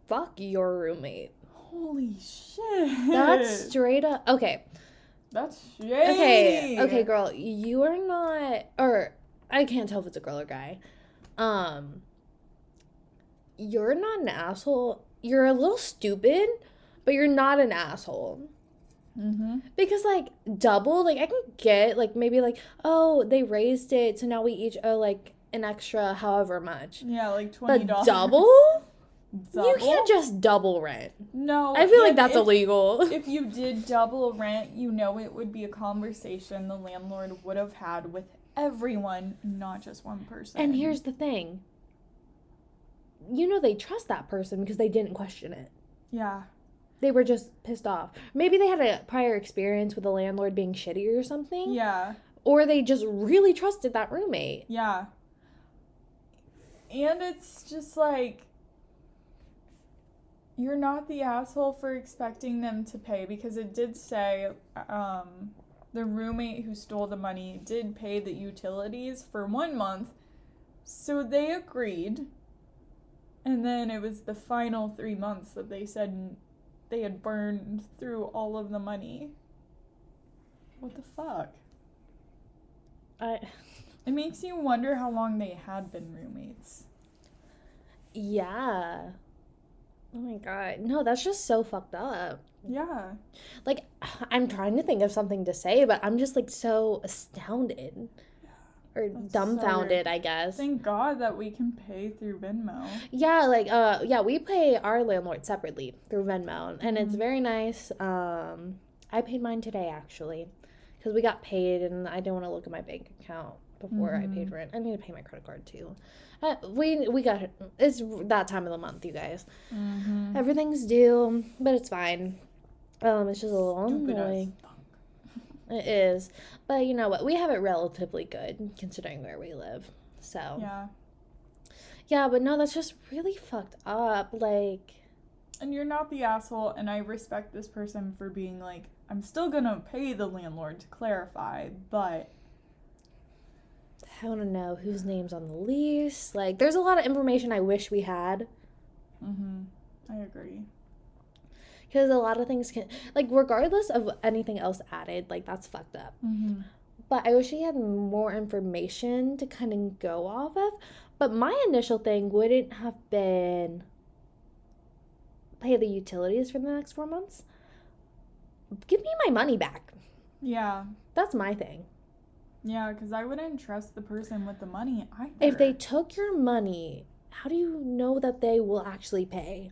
Fuck your roommate. Holy shit. That's straight up. Okay. That's shady. Okay, girl. You are not, or I can't tell if it's a girl or guy. You're not an asshole. You're a little stupid, but you're not an asshole. Mm-hmm. Because, like, double, like, I can get, like, maybe, like, oh, they raised it, so now we each owe, like, an extra however much. Yeah, like $20. But double? You can't just double rent. No. I feel like that's illegal. If you did double rent, you know it would be a conversation the landlord would have had with everyone, not just one person. And here's the thing. You know they trust that person because they didn't question it. Yeah. They were just pissed off. Maybe they had a prior experience with the landlord being shitty or something. Yeah. Or they just really trusted that roommate. Yeah. And it's just like, you're not the asshole for expecting them to pay, because it did say the roommate who stole the money did pay the utilities for 1 month, so they agreed. And then it was the final 3 months that they said they had burned through all of the money. What the fuck? It makes you wonder how long they had been roommates. Yeah. Oh my god. No, that's just so fucked up. Yeah. Like, I'm trying to think of something to say, but I'm just, like, so astounded. Or That's dumbfounded, so I guess. Thank God that we can pay through Venmo. Yeah, like, we pay our landlord separately through Venmo, and it's very nice. I paid mine today, actually, because we got paid, and I didn't want to look at my bank account before I paid rent. I need to pay my credit card, too. We got, it's that time of the month, you guys. Everything's due, but it's fine. It's just a little annoying. It is. But you know what? We have it relatively good, considering where we live. So. Yeah. Yeah, but no, that's just really fucked up. Like. And you're not the asshole, and I respect this person for being like, I'm still gonna pay the landlord to clarify, but. I want to know whose name's on the lease. Like, there's a lot of information I wish we had. I agree. Because a lot of things can, like, regardless of anything else added, like, that's fucked up. But I wish we had more information to kind of go off of. But my initial thing wouldn't have been pay the utilities for the next 4 months. Give me my money back. Yeah. That's my thing. Yeah, because I wouldn't trust the person with the money either. If they took your money, how do you know that they will actually pay?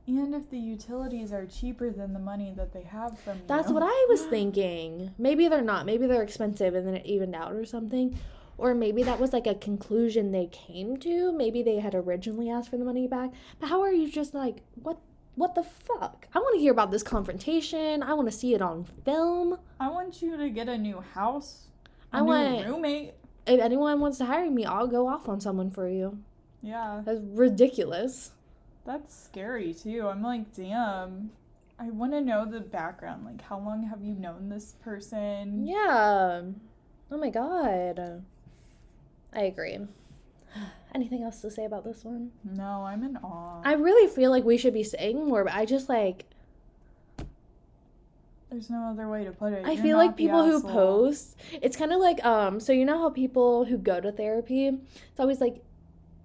And if the utilities are cheaper than the money that they have from you. That's what I was thinking. Maybe they're not. Maybe they're expensive and then it evened out or something. Or maybe that was like a conclusion they came to. Maybe they had originally asked for the money back. But how are you just like, what? What the fuck? I want to hear about this confrontation. I want to see it on film. I want you to get a new house, a new roommate. If anyone wants to hire me, I'll go off on someone for you. Yeah. That's ridiculous. That's scary, too. I'm like, damn. I want to know the background. Like, how long have you known this person? Yeah. Oh my god. I agree. Anything else to say about this one? No, I'm in awe. I really feel like we should be saying more, but I just like... There's no other way to put it. I feel like people who post... It's kind of like, so you know how people who go to therapy, it's always like,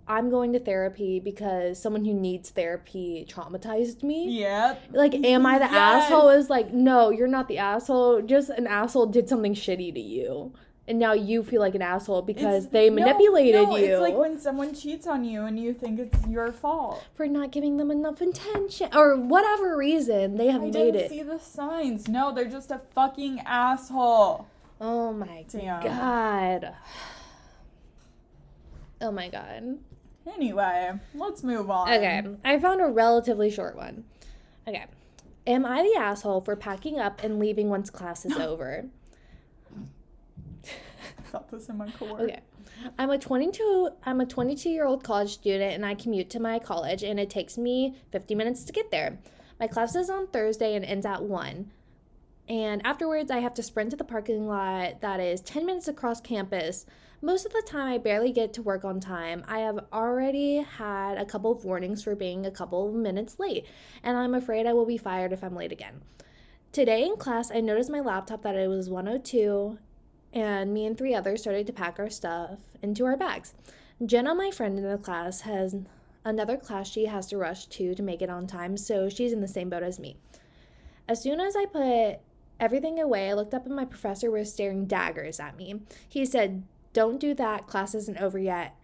I'm going to therapy because someone who needs therapy traumatized me. Yep. Like, am I the asshole? Is like, no, you're not the asshole. Just an asshole did something shitty to you. And now you feel like an asshole because they manipulated you. It's like when someone cheats on you and you think it's your fault. For not giving them enough attention. Or whatever reason they have made it. I didn't see the signs. No, they're just a fucking asshole. Oh my god. Oh my god. Anyway, let's move on. Okay, I found a relatively short one. Okay. Am I the asshole for packing up and leaving once class is over? I felt this in my core. Okay. I'm a 22-year-old college student and I commute to my college and it takes me 50 minutes to get there. My class is on Thursday and ends at 1. And afterwards I have to sprint to the parking lot that is 10 minutes across campus. Most of the time I barely get to work on time. I have already had a couple of warnings for being a couple of minutes late, and I'm afraid I will be fired if I'm late again. Today in class I noticed my laptop that it was 1:02. And me and 3 others started to pack our stuff into our bags. Jenna, my friend in the class, has another class she has to rush to make it on time, so she's in the same boat as me. As soon as I put everything away, I looked up and my professor was staring daggers at me. He said, "Don't do that, class isn't over yet."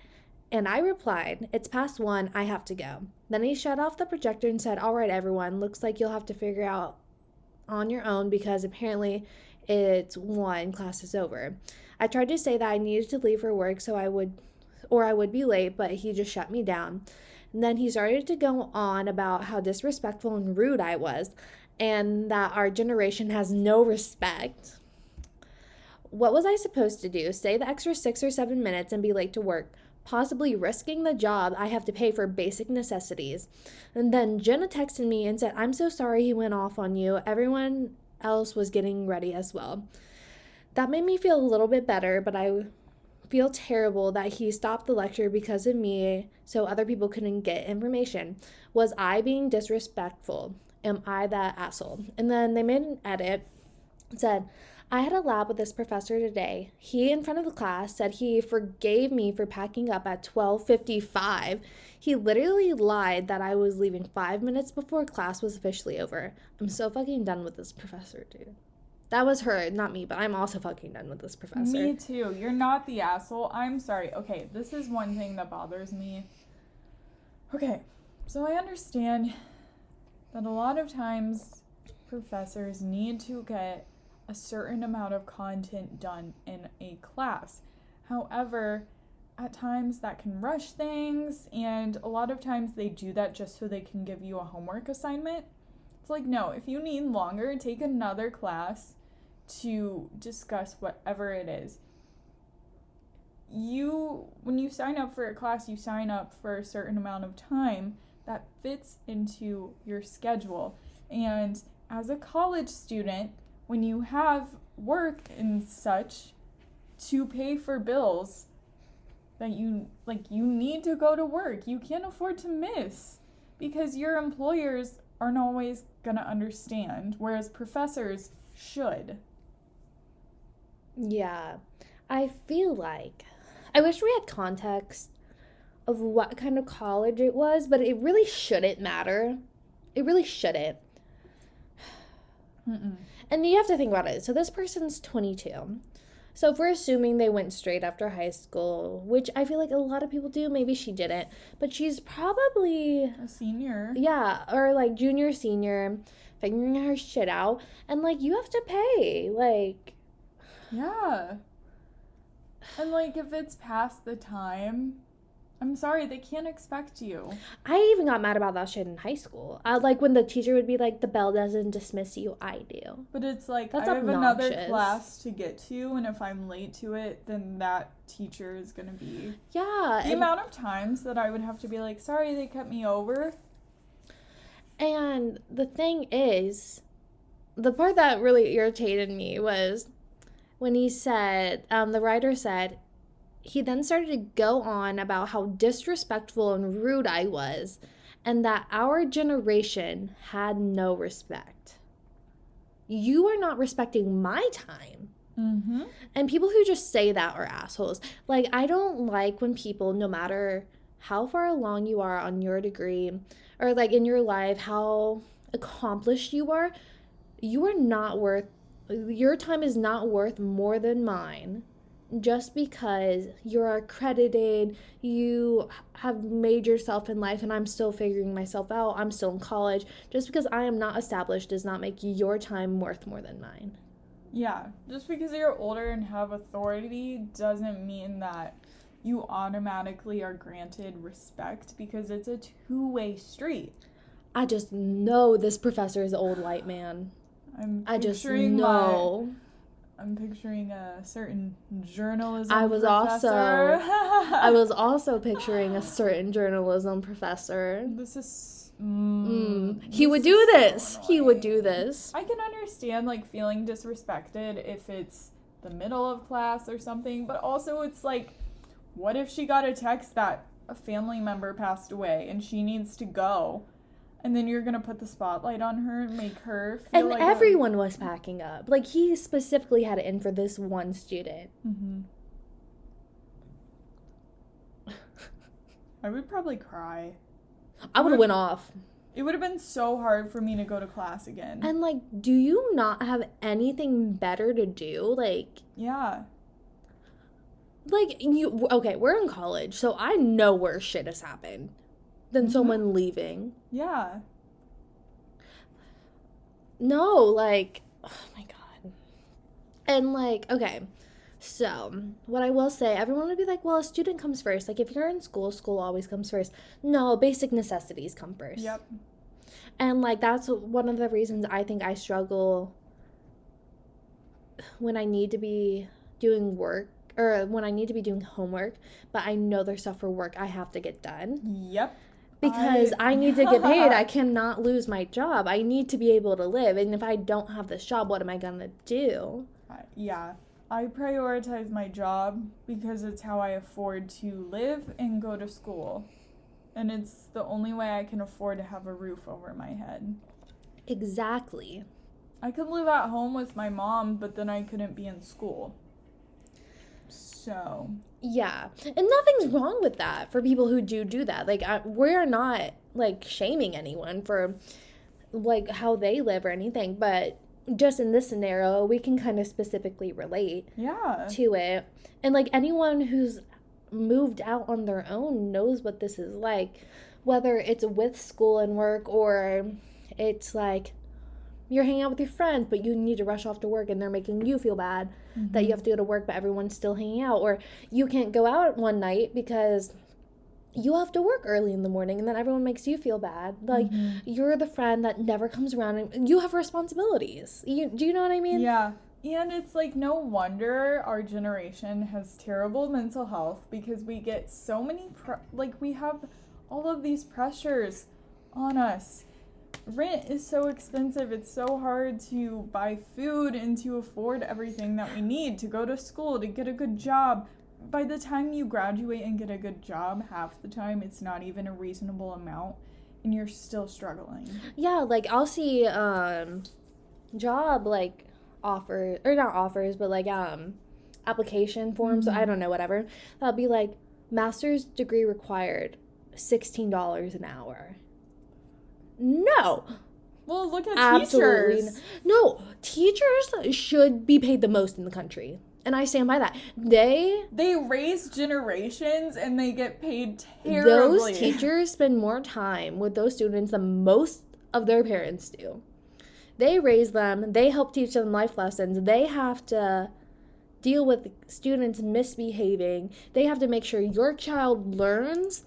And I replied, "It's past 1, I have to go." Then he shut off the projector and said, "All right, everyone, looks like you'll have to figure out on your own because apparently it's 1, class is over." I tried to say that I needed to leave for work I would be late, but he just shut me down. And then he started to go on about how disrespectful and rude I was and that our generation has no respect. What was I supposed to do? Stay the extra 6 or 7 minutes and be late to work, possibly risking the job I have to pay for basic necessities. And then Jenna texted me and said, "I'm so sorry he went off on you. Everyone else was getting ready as well." That made me feel a little bit better, but I feel terrible that he stopped the lecture because of me so other people couldn't get information. Was I being disrespectful? Am I that asshole? And then they made an edit. It said, "I had a lab with this professor today. He, in front of the class, said he forgave me for packing up at 12:55. He literally lied that I was leaving 5 minutes before class was officially over." I'm so fucking done with this professor, dude. That was her, not me, but I'm also fucking done with this professor. Me too. You're not the asshole. I'm sorry. Okay, this is one thing that bothers me. Okay, so I understand that a lot of times professors need to get a certain amount of content done in a class. However, at times that can rush things, and a lot of times they do that just so they can give you a homework assignment. It's like, no, if you need longer, take another class to discuss whatever it is. When you sign up for a class, you sign up for a certain amount of time that fits into your schedule. And as a college student, when you have work and such to pay for bills that you need to go to work, you can't afford to miss because your employers aren't always gonna understand, whereas professors should. Yeah, I feel like I wish we had context of what kind of college it was, but it really shouldn't matter. It really shouldn't. Mm-mm. And you have to think about it. So this person's 22. So if we're assuming they went straight after high school, which I feel like a lot of people do, maybe she didn't, but she's probably a senior. Yeah, or like junior, senior, figuring her shit out. And like, you have to pay. Like, yeah. And like, if it's past the time, I'm sorry, they can't expect you. I even got mad about that shit in high school. Like when the teacher would be like, the bell doesn't dismiss you, I do. But it's like, That's I have obnoxious. another class to get to, and if I'm late to it, then that teacher is going to be... Yeah. The amount of times that I would have to be like, sorry, they kept me over. And the thing is, the part that really irritated me was when he said, the writer said, he then started to go on about how disrespectful and rude I was, and that our generation had no respect. You are not respecting my time. Mm-hmm. And people who just say that are assholes. Like, I don't like when people, no matter how far along you are on your degree, or like in your life, how accomplished you are not worth, your time is not worth more than mine. Just because you're accredited, you have made yourself in life, and I'm still figuring myself out, I'm still in college, just because I am not established does not make your time worth more than mine. Yeah, just because you're older and have authority doesn't mean that you automatically are granted respect, because it's a two-way street. I just know this professor is an old white man. I'm picturing a certain journalism I was professor. I was also picturing a certain journalism professor. This is... He would do this. So He would do this. I can understand, like, feeling disrespected if it's the middle of class or something, but also it's like, what if she got a text that a family member passed away and she needs to go? And then you're going to put the spotlight on her and make her feel and like... everyone was packing up. Like, he specifically had it in for this one student. Mm-hmm. I would probably cry. I would have went off. It would have been so hard for me to go to class again. And, like, do you not have anything better to do? Like... Yeah. Like, okay, we're in college, so I know worse shit has happened than someone leaving. Yeah. No, like, oh my God. And, like, okay, so what I will say, everyone would be like, well, a student comes first. Like, if you're in school, school always comes first. No, basic necessities come first. Yep. And, like, that's one of the reasons I think I struggle when I need to be doing work, or when I need to be doing homework, but I know there's stuff for work I have to get done. Yep. Because I need to get paid. I cannot lose my job. I need to be able to live. And if I don't have this job, what am I going to do? Yeah. I prioritize my job because it's how I afford to live and go to school. And it's the only way I can afford to have a roof over my head. Exactly. I could live at home with my mom, but then I couldn't be in school. So... Yeah, and nothing's wrong with that for people who do that. Like, we're not, like, shaming anyone for, like, how they live or anything, but just in this scenario, we can kind of specifically relate to it. And, like, anyone who's moved out on their own knows what this is like, whether it's with school and work, or it's, like, you're hanging out with your friends, but you need to rush off to work and they're making you feel bad that you have to go to work, but everyone's still hanging out. Or you can't go out one night because you have to work early in the morning and then everyone makes you feel bad. Like, you're the friend that never comes around and you have responsibilities. Do you know what I mean? Yeah. And it's like, no wonder our generation has terrible mental health, because we get so many, we have all of these pressures on us. Rent is so expensive. It's so hard to buy food and to afford everything that we need to go to school, to get a good job. By the time you graduate and get a good job, half the time it's not even a reasonable amount and you're still struggling. Yeah, like, I'll see job, like, offers, or not offers, but, like, application forms, I don't know, whatever. That'll be like, master's degree required, $16 an hour. No. Well, look at Absolutely teachers. No, teachers should be paid the most in the country. And I stand by that. They raise generations and they get paid terribly. Those teachers spend more time with those students than most of their parents do. They raise them. They help teach them life lessons. They have to deal with students misbehaving. They have to make sure your child learns.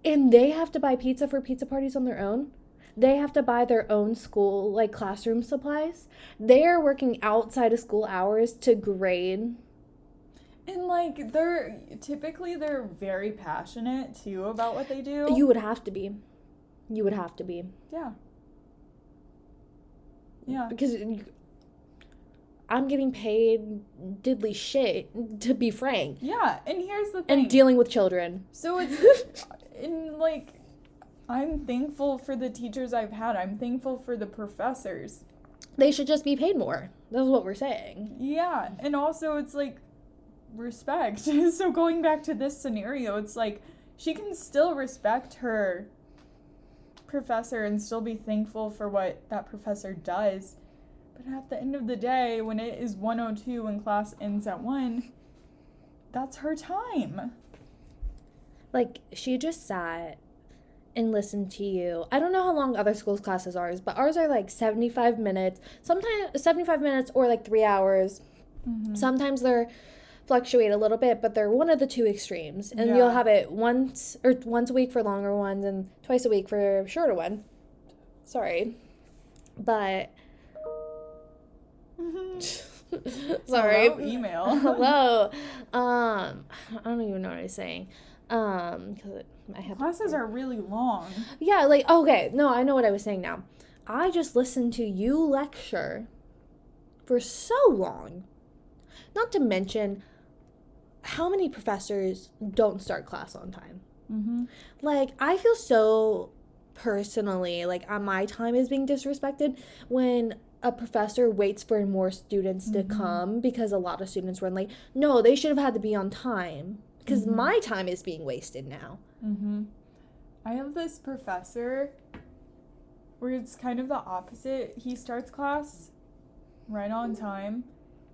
And they have to buy pizza for pizza parties on their own. They have to buy their own school, like, classroom supplies. They are working outside of school hours to grade. And, like, they're very passionate, too, about what they do. You would have to be. You would have to be. Yeah. Yeah. Because I'm getting paid diddly shit, to be frank. Yeah, and here's the thing. And dealing with children. So it's, like, I'm thankful for the teachers I've had. I'm thankful for the professors. They should just be paid more. That's what we're saying. Yeah, and also it's, like, respect. So going back to this scenario, it's like she can still respect her professor and still be thankful for what that professor does. But at the end of the day, when it is 1:02 and class ends at 1, that's her time. Like, she just sat and listened to you. I don't know how long other schools' classes are, but ours are like 75 minutes. Sometimes 75 minutes or like 3 hours. Mm-hmm. Sometimes they're fluctuate a little bit, but they're one of the two extremes. And you'll have it once a week for longer ones and twice a week for shorter one. Sorry. But sorry. Hello, email. Hello. I don't even know what I was saying. Because I have classes are really long. Yeah, like, okay, no, I know what I was saying now. I just listened to you lecture for so long. Not to mention how many professors don't start class on time. Mm-hmm. Like, I feel so personally like my time is being disrespected when a professor waits for more students to come because a lot of students run late. No, they should have had to be on time because my time is being wasted now. I have this professor where it's kind of the opposite. He starts class right on time,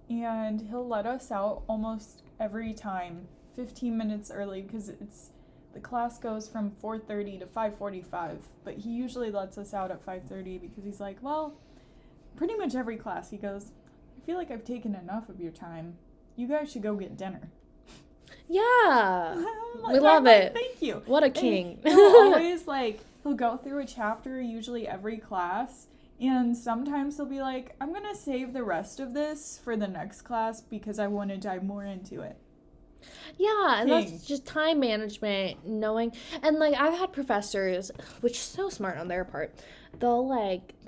and he'll let us out almost every time 15 minutes early because the class goes from 4:30 to 5:45, but he usually lets us out at 5:30 because he's like, well, pretty much every class he goes, I feel like I've taken enough of your time. You guys should go get dinner. Yeah. We love it. Thank you. What a king. He'll always he'll go through a chapter usually every class, and sometimes he'll be like, I'm gonna save the rest of this for the next class because I want to dive more into it. Yeah, and that's just time management, knowing. And I've had professors, which is so smart on their part, they'll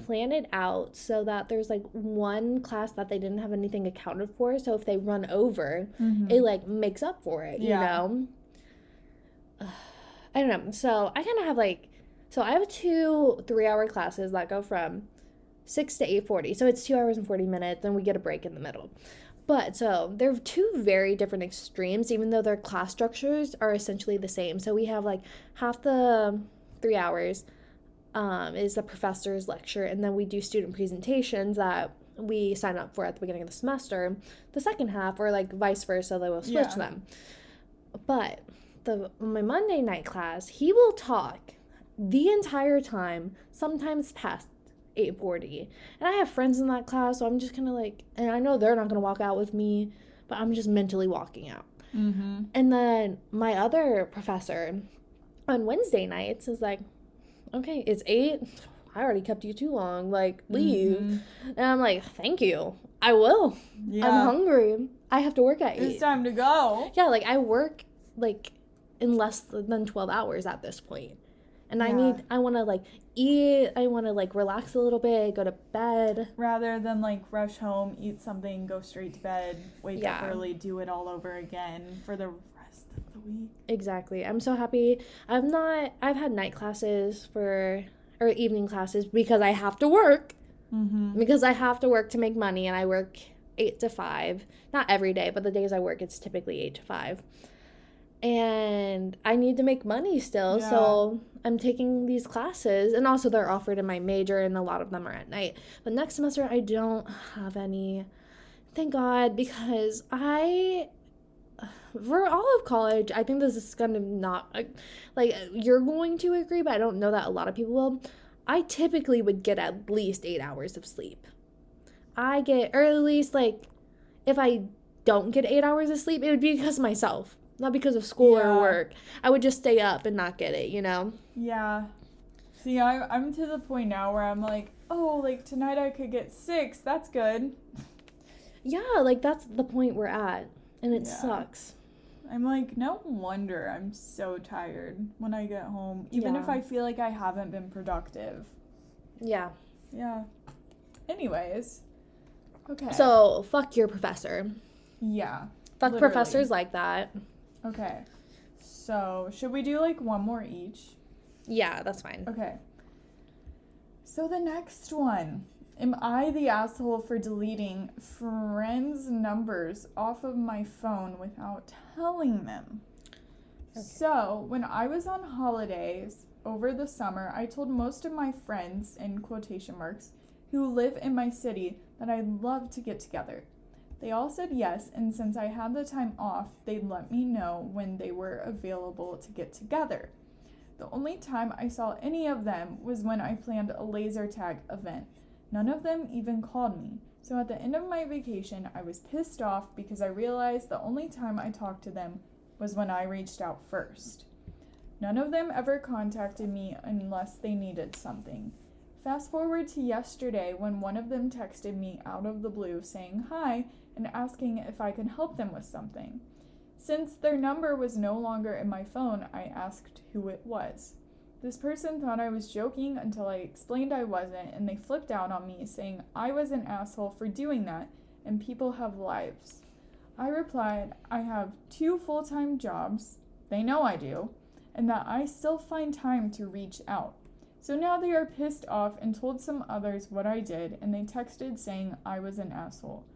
plan it out so that there's one class that they didn't have anything accounted for, so if they run over, it makes up for it, you know. I don't know. So I kind of have so I have 2 3-hour classes that go from 6 to 8:40, so it's 2 hours and 40 minutes, and we get a break in the middle. But so they're 2 very different extremes, even though their class structures are essentially the same. So we have half the 3 hours is the professor's lecture, and then we do student presentations that we sign up for at the beginning of the semester. The second half, or vice versa, they will switch them. But my Monday night class, he will talk the entire time, sometimes past 8:40, and I have friends in that class, so I'm just kind of and I know they're not going to walk out with me, but I'm just mentally walking out. And then my other professor on Wednesday nights is okay, it's 8, I already kept you too long, leave. And I'm thank you, I will. I'm hungry, I have to work at 8. It's time to go. Yeah, I work in less than 12 hours at this point. And I want to eat, I want to relax a little bit, go to bed. Rather than rush home, eat something, go straight to bed, wake up early, do it all over again for the rest of the week. Exactly. I'm so happy. I've had night classes or evening classes because I have to work. Because I have to work to make money, and I work 8 to 5. Not every day, but the days I work, it's typically 8 to 5. And I need to make money still, so I'm taking these classes, and also they're offered in my major, and a lot of them are at night. But next semester I don't have any, thank God, because for all of college, I think this is going to not, you're going to agree, but I don't know that a lot of people will. I typically would get at least 8 hours of sleep. Or at least, if if I don't get 8 hours of sleep, it would be because of myself, not because of school or work. I would just stay up and not get it, you know? Yeah. See, I'm to the point now where I'm like, oh, like tonight I could get 6. That's good. Yeah, like that's the point we're at. And it sucks. I'm like, no wonder I'm so tired when I get home, even if I feel like I haven't been productive. Yeah. Yeah. Anyways. Okay. So, fuck your professor. Yeah. Fuck literally. Professors like that. Okay. So, should we do like one more each? Yeah, that's fine. Okay. So the next one. Am I the asshole for deleting friends' numbers off of my phone without telling them? Okay. So, when I was on holidays over the summer, I told most of my friends, in quotation marks, who live in my city that I'd love to get together. They all said yes, and since I had the time off, they'd let me know when they were available to get together. The only time I saw any of them was when I planned a laser tag event. None of them even called me. So at the end of my vacation, I was pissed off because I realized the only time I talked to them was when I reached out first. None of them ever contacted me unless they needed something. Fast forward to yesterday when one of them texted me out of the blue saying hi and asking if I could help them with something. Since their number was no longer in my phone, I asked who it was. This person thought I was joking until I explained I wasn't, and they flipped out on me, saying I was an asshole for doing that, and people have lives. I replied, I have 2 full-time jobs, they know I do, and that I still find time to reach out. So now they are pissed off and told some others what I did, and they texted saying I was an asshole.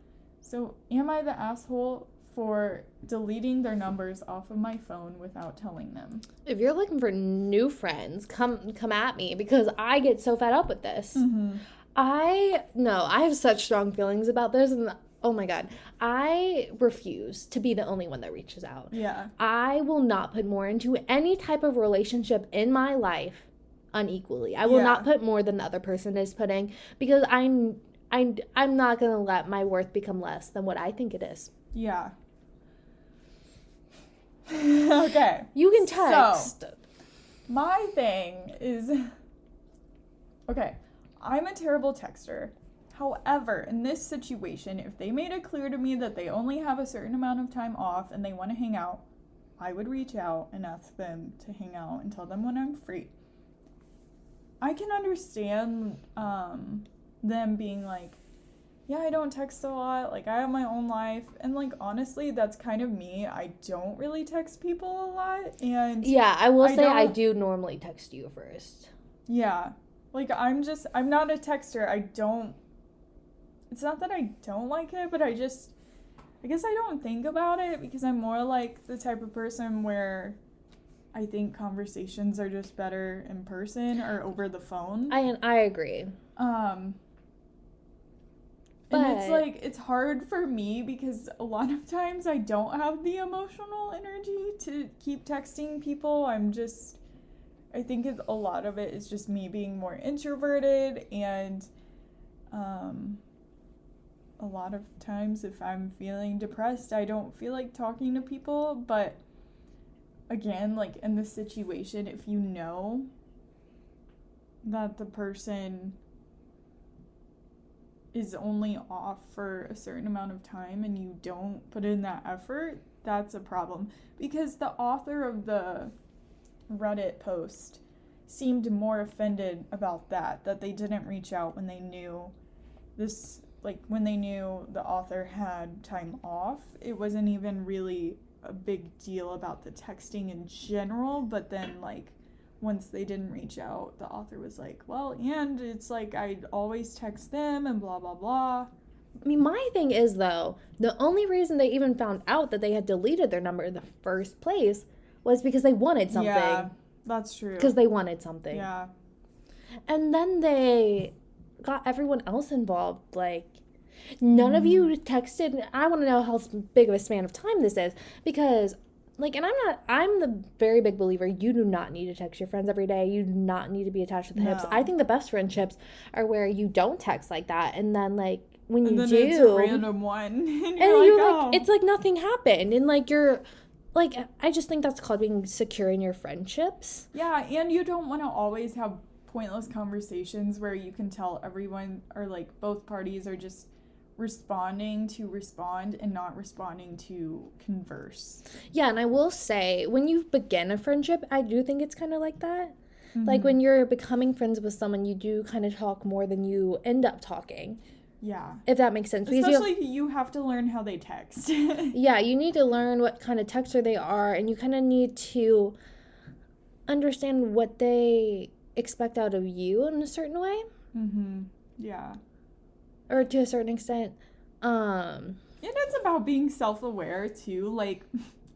So am I the asshole for deleting their numbers off of my phone without telling them? If you're looking for new friends, come at me, because I get so fed up with this. Mm-hmm. I have such strong feelings about this, and oh my god, I refuse to be the only one that reaches out. Yeah. I will not put more into any type of relationship in my life unequally. I will not put more than the other person is putting, because I'm not going to let my worth become less than what I think it is. Yeah. Okay. You can text. So, my thing is, okay, I'm a terrible texter. However, in this situation, if they made it clear to me that they only have a certain amount of time off and they want to hang out, I would reach out and ask them to hang out and tell them when I'm free. I can understand them being like, yeah, I don't text a lot, like I have my own life, and like honestly that's kind of me. I don't really text people a lot, and yeah, I will say I do normally text you first. Yeah, like I'm not a texter. It's not that I don't like it, but I guess I don't think about it because I'm more like the type of person where I think conversations are just better in person or over the phone. I agree. And it's like, it's hard for me because a lot of times I don't have the emotional energy to keep texting people. I think a lot of it is just me being more introverted, and a lot of times if I'm feeling depressed, I don't feel like talking to people. But again, like in this situation, if you know that the person is only off for a certain amount of time and you don't put in that effort, that's a problem. Because the author of the Reddit post seemed more offended about that they didn't reach out when they knew this, like when they knew the author had time off. It wasn't even really a big deal about the texting in general, but then like once they didn't reach out, the author was like, well, and it's like I'd always text them and blah, blah, blah. I mean, my thing is, though, the only reason they even found out that they had deleted their number in the first place was because they wanted something. Yeah, that's true. Because they wanted something. Yeah. And then they got everyone else involved. Like, none of you texted. I want to know how big of a span of time this is, because... like, and I'm the very big believer, you do not need to text your friends every day. You do not need to be attached to the hips. I think the best friendships are where you don't text like that. And then, like, when and you then do, it's a random one, and and you're you like, oh. it's like nothing happened, and like you're like, I just think that's called being secure in your friendships. Yeah, and you don't want to always have pointless conversations where you can tell everyone or like both parties are just responding to respond and not responding to converse. Yeah, and I will say, when you begin a friendship, I do think it's kind of like that. Mm-hmm. Like when you're becoming friends with someone, you do kind of talk more than you end up talking. Yeah. If that makes sense. Because especially you have to learn how they text. Yeah, you need to learn what kind of texter they are, and you kind of need to understand what they expect out of you in a certain way. Mm-hmm. Yeah. Or to a certain extent. And it's about being self-aware too. Like,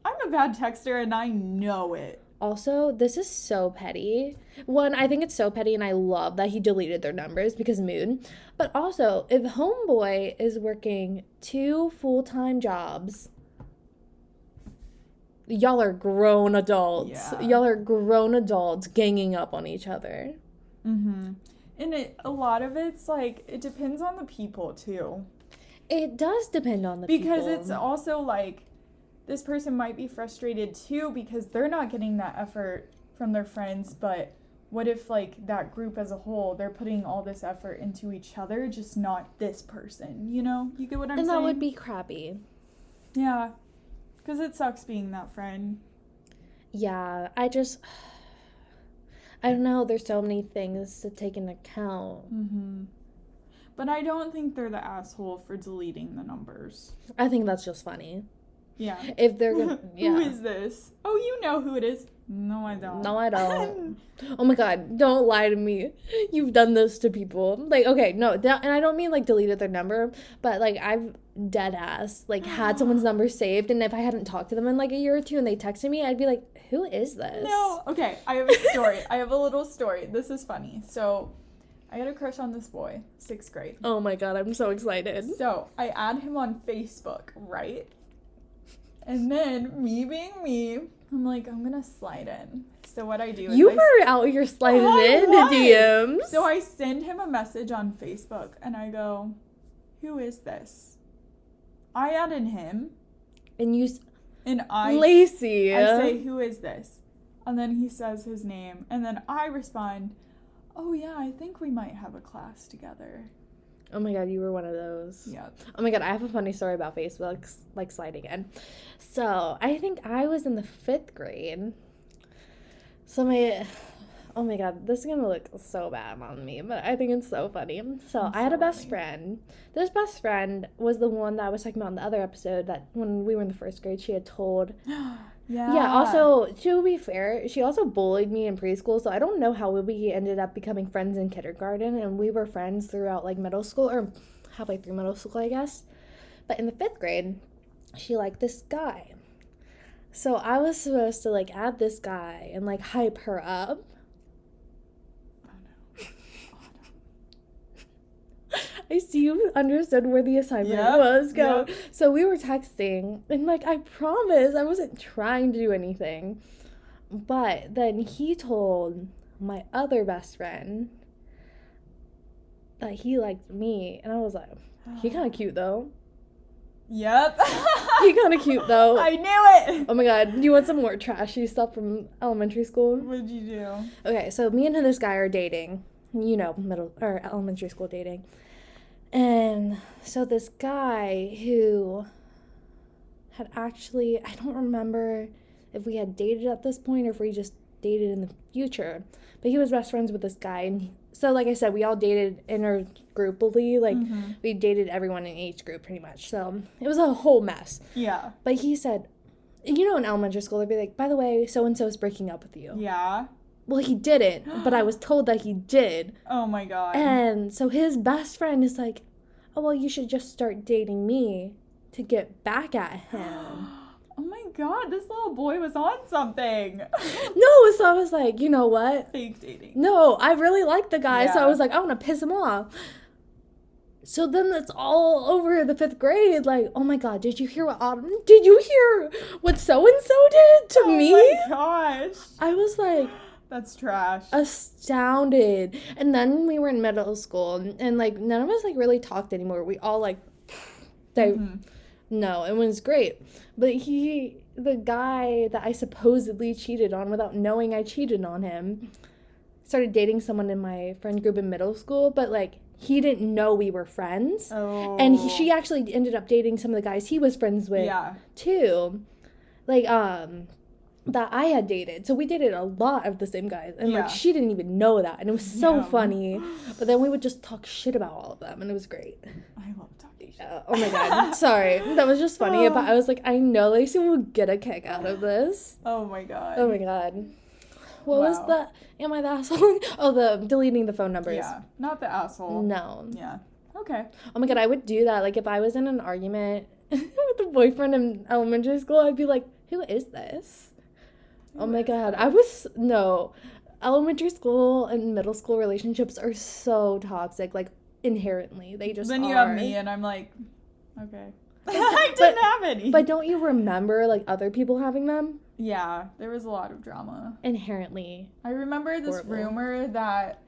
I'm a bad texter and I know it. Also, this is so petty. One, I think it's so petty, and I love that he deleted their numbers because mood. But also, if homeboy is working 2 full-time jobs, y'all are grown adults. Yeah. Y'all are grown adults ganging up on each other. Mm-hmm. And a lot of it's like, it depends on the people too. It does depend on the people. Because it's also like, this person might be frustrated too because they're not getting that effort from their friends, but what if like that group as a whole, they're putting all this effort into each other, just not this person, you know? You get what I'm saying? And that would be crappy. Yeah. Because it sucks being that friend. Yeah, I don't know, there's so many things to take into account. Mm-hmm. But I don't think they're the asshole for deleting the numbers. I think that's just funny. Yeah. If they're gonna, yeah. Who is this? Oh, you know who it is. No, I don't. No, I don't. Oh my god, don't lie to me. You've done this to people. Like, okay, no, and I don't mean like deleted their number, but like I've dead ass like had someone's number saved, and if I hadn't talked to them in like a year or two and they texted me, I'd be like, who is this? No, okay, I have a story. I have a little story. This is funny. So, I had a crush on this boy, 6th grade. Oh my god, I'm so excited. So, I add him on Facebook, right? And then, me being me, I'm like, I'm gonna slide in. So what I do is you were out here sliding in the DMs. So I send him a message on Facebook, and I go, who is this? I added him. And you... And Lacey. I say, who is this? And then he says his name. And then I respond, oh yeah, I think we might have a class together. Oh my god, you were one of those. Yep. Oh my god, I have a funny story about Facebook, like sliding in. So, I think I was in the 5th grade. So oh my god, this is gonna look so bad on me, but I think it's so funny. So, I had a best friend. This best friend was the one that I was talking about in the other episode that when we were in the 1st grade, she had told. Yeah, also, to be fair, she also bullied me in preschool, so I don't know how we ended up becoming friends in kindergarten, and we were friends throughout, like, middle school, or halfway through middle school, I guess. But in the 5th grade, she liked this guy. So I was supposed to, like, add this guy and, like, hype her up. I see you understood where the assignment was. Go. Yep. So we were texting, and like I promise I wasn't trying to do anything. But then he told my other best friend that he liked me, and I was like, he kind of cute though. Yep. He kind of cute though. I knew it. Oh my god, do you want some more trashy stuff from elementary school? What'd you do? Okay, so me and this guy are dating. You know, middle or elementary school dating. And so this guy who had actually, I don't remember if we had dated at this point or if we just dated in the future, but he was best friends with this guy. And so, like I said, we all dated intergroupally, like we dated everyone in each group pretty much. So it was a whole mess. Yeah. But he said, you know, in elementary school, they'd be like, by the way, so-and-so is breaking up with you. Yeah. Well, he didn't, but I was told that he did. Oh, my God. And so his best friend is like, oh, well, you should just start dating me to get back at him. Oh, my God. This little boy was on something. No, so I was like, you know what? Fake dating. No, I really like the guy, so I Yeah. was like, I want to piss him off. So then it's all over the 5th grade. Like, oh, my God, did you hear what so-and-so did to me? Oh, my gosh. I was like, That's trash. Astounded. And then we were in middle school, and like none of us like really talked anymore. We all like no, it was great. But the guy that I supposedly cheated on without knowing I cheated on him, started dating someone in my friend group in middle school, but like he didn't know we were friends. Oh. And she actually ended up dating some of the guys he was friends with too. Like that I had dated. So we dated a lot of the same guys. And like she didn't even know that. And it was so funny. But then we would just talk shit about all of them, and it was great. I love talking shit. Oh my god. Sorry. That was just funny. But I was like, I know Lacey will get a kick out of this. Oh my god. Oh my god. What was the am I the asshole? Oh, the deleting the phone numbers. Yeah. Not the asshole. No. Yeah. Okay. Oh my god, I would do that. Like if I was in an argument with a boyfriend in elementary school, I'd be like, who is this? Oh my god, elementary school and middle school relationships are so toxic, like inherently. They just Then you are. have me and I'm like, okay. I didn't have any. But don't you remember like other people having them? Yeah, there was a lot of drama. Inherently. I remember this horrible. rumor that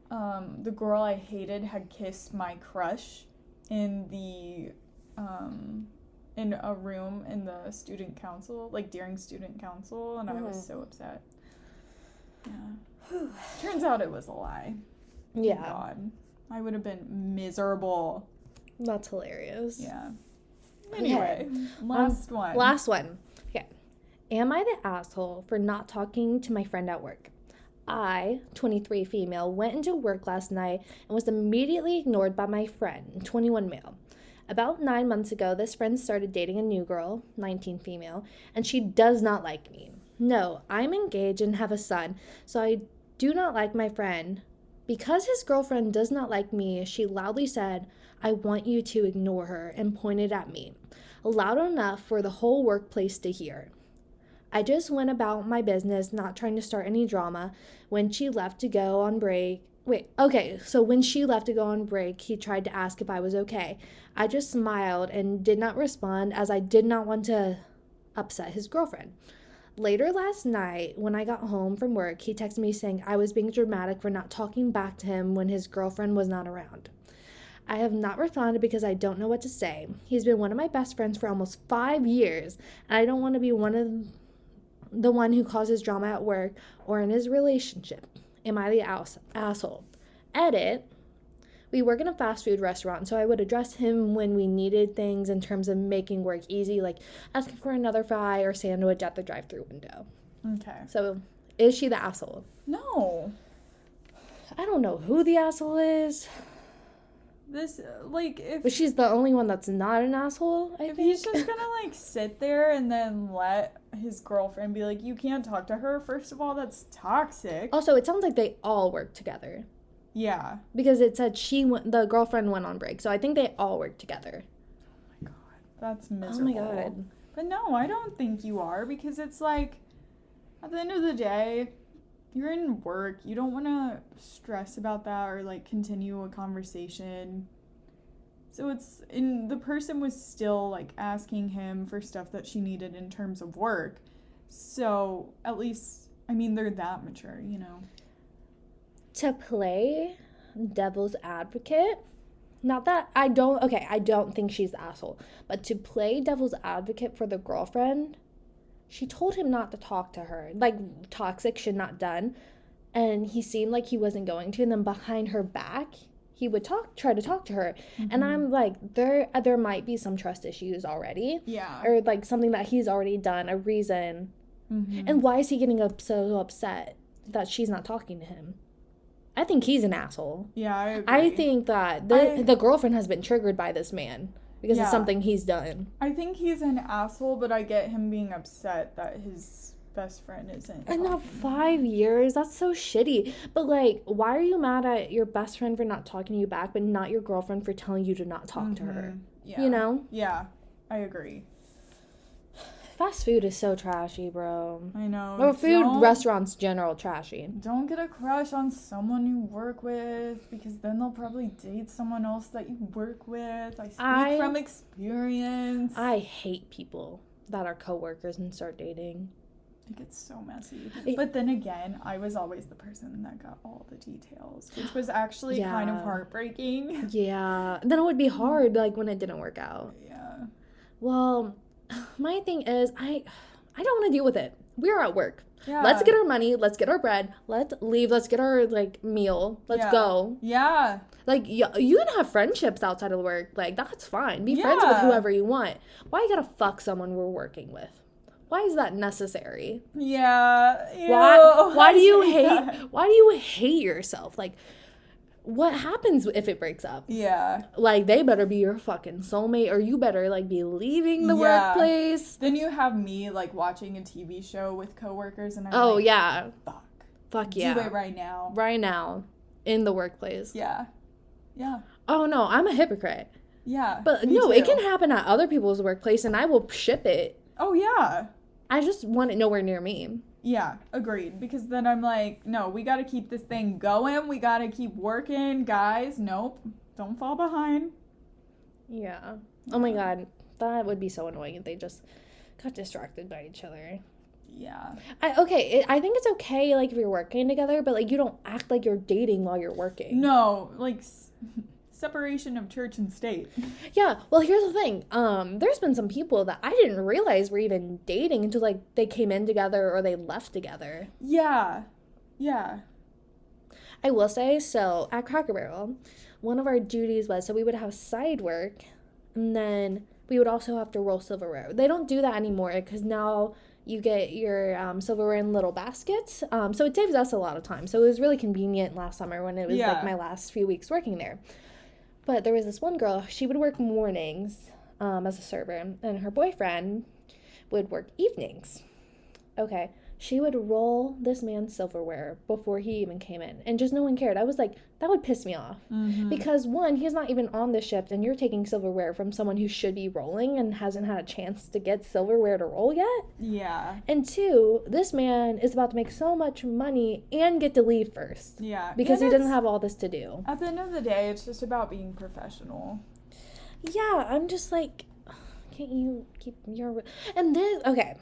the girl I hated had kissed my crush in a room in the student council, like during student council, and I was so upset. Yeah. Turns out it was a lie. Yeah. Thank God. I would have been miserable. That's hilarious. Yeah. Anyway, last one. Last one. Okay. Am I the asshole for not talking to my friend at work? I, 23 female, went into work last night and was immediately ignored by my friend, 21 male. About 9 months ago, this friend started dating a new girl, 19 female, and she does not like me. No, I'm engaged and have a son, so I do not like my friend. Because his girlfriend does not like me, she loudly said, I want you to ignore her, and pointed at me, loud enough for the whole workplace to hear. I just went about my business, not trying to start any drama. When she left to go on break, when she left to go on break, he tried to ask if I was okay. I just smiled and did not respond as I did not want to upset his girlfriend. Later last night, when I got home from work, he texted me saying I was being dramatic for not talking back to him when his girlfriend was not around. I have not responded because I don't know what to say. He's been one of my best friends for almost 5 years, and I don't want to be the one who causes drama at work or in his relationship. Am I the asshole? Edit. We work in a fast food restaurant, so I would address him when we needed things in terms of making work easy, like asking for another fry or sandwich at the drive-thru window. Okay. So, is she the asshole? No. I don't know who the asshole is. But she's the only one that's not an asshole, I think. He's just gonna, sit there and then let his girlfriend be like, you can't talk to her, first of all, that's toxic. Also, it sounds like they all work together. Yeah. Because it said the girlfriend went on break, so I think they all work together. Oh my god. That's miserable. Oh my god. But no, I don't think you are, because it's like, at the end of the day, you're in work. You don't want to stress about that or continue a conversation. So the person was still asking him for stuff that she needed in terms of work. So at least, they're that mature, To play devil's advocate, not that I don't think she's the asshole, but to play devil's advocate for the girlfriend, she told him not to talk to her. Toxic shit not done. And he seemed like he wasn't going to. And then behind her back, he would try to talk to her. Mm-hmm. And I'm like, there might be some trust issues already. Yeah. Or something that he's already done, a reason. Mm-hmm. And why is he getting so upset that she's not talking to him? I think he's an asshole. Yeah, I agree. I think that the girlfriend has been triggered by this man. Because it's something he's done. I think he's an asshole, but I get him being upset that his best friend isn't. And now 5 years, that's so shitty. But why are you mad at your best friend for not talking to you back, but not your girlfriend for telling you to not talk to her? Yeah. You know? Yeah, I agree. Fast food is so trashy, bro. I know. Or restaurants general trashy. Don't get a crush on someone you work with, because then they'll probably date someone else that you work with. I speak from experience. I hate people that are coworkers and start dating. It gets so messy. But then again, I was always the person that got all the details, which was actually kind of heartbreaking. Yeah. Then it would be hard, like, when it didn't work out. Yeah. Well, my thing is, I don't want to deal with it. We're at work. Yeah. Let's get our money. Let's get our bread. Let's leave. Let's get our, like, meal. Let's go. Yeah. Like, you can have friendships outside of work. Like, that's fine. Be friends with whoever you want. Why you gotta fuck someone we're working with? Why is that necessary? Yeah. Ew. Why do you hate yourself? Like, what happens if it breaks up? Yeah. Like, they better be your fucking soulmate, or you better, like, be leaving the workplace. Then you have me, like, watching a TV show with coworkers, and I'm fuck yeah. Do it right now. Right now. In the workplace. Yeah. Yeah. Oh, no, I'm a hypocrite. Yeah. But, no, too. It can happen at other people's workplace, and I will ship it. Oh, yeah. I just want it nowhere near me. Yeah, agreed. Because then I'm like, no, we got to keep this thing going. We got to keep working. Guys, nope. Don't fall behind. Yeah. Oh my God. That would be so annoying if they just got distracted by each other. Yeah. I think it's okay, like, if you're working together, but, like, you don't act like you're dating while you're working. No, like... separation of church and state. Yeah, well, here's the thing. There's been some people that I didn't realize were even dating until, like, they came in together or they left together. Yeah. Yeah. I will say, so, at Cracker Barrel, one of our duties was, so we would have side work, and then we would also have to roll silverware. They don't do that anymore, because now you get your silverware in little baskets, so it saves us a lot of time. So it was really convenient last summer when it was, like, my last few weeks working there. But there was this one girl, she would work mornings as a server, and her boyfriend would work evenings. Okay, she would roll this man's silverware before he even came in, and just no one cared. I was like, that would piss me off. Mm-hmm. Because, one, he's not even on the shift, and you're taking silverware from someone who should be rolling and hasn't had a chance to get silverware to roll yet. Yeah. And two, this man is about to make so much money and get to leave first. Yeah. Because he doesn't have all this to do. At the end of the day, it's just about being professional. Yeah, I'm just like, can't you keep your... And this, okay.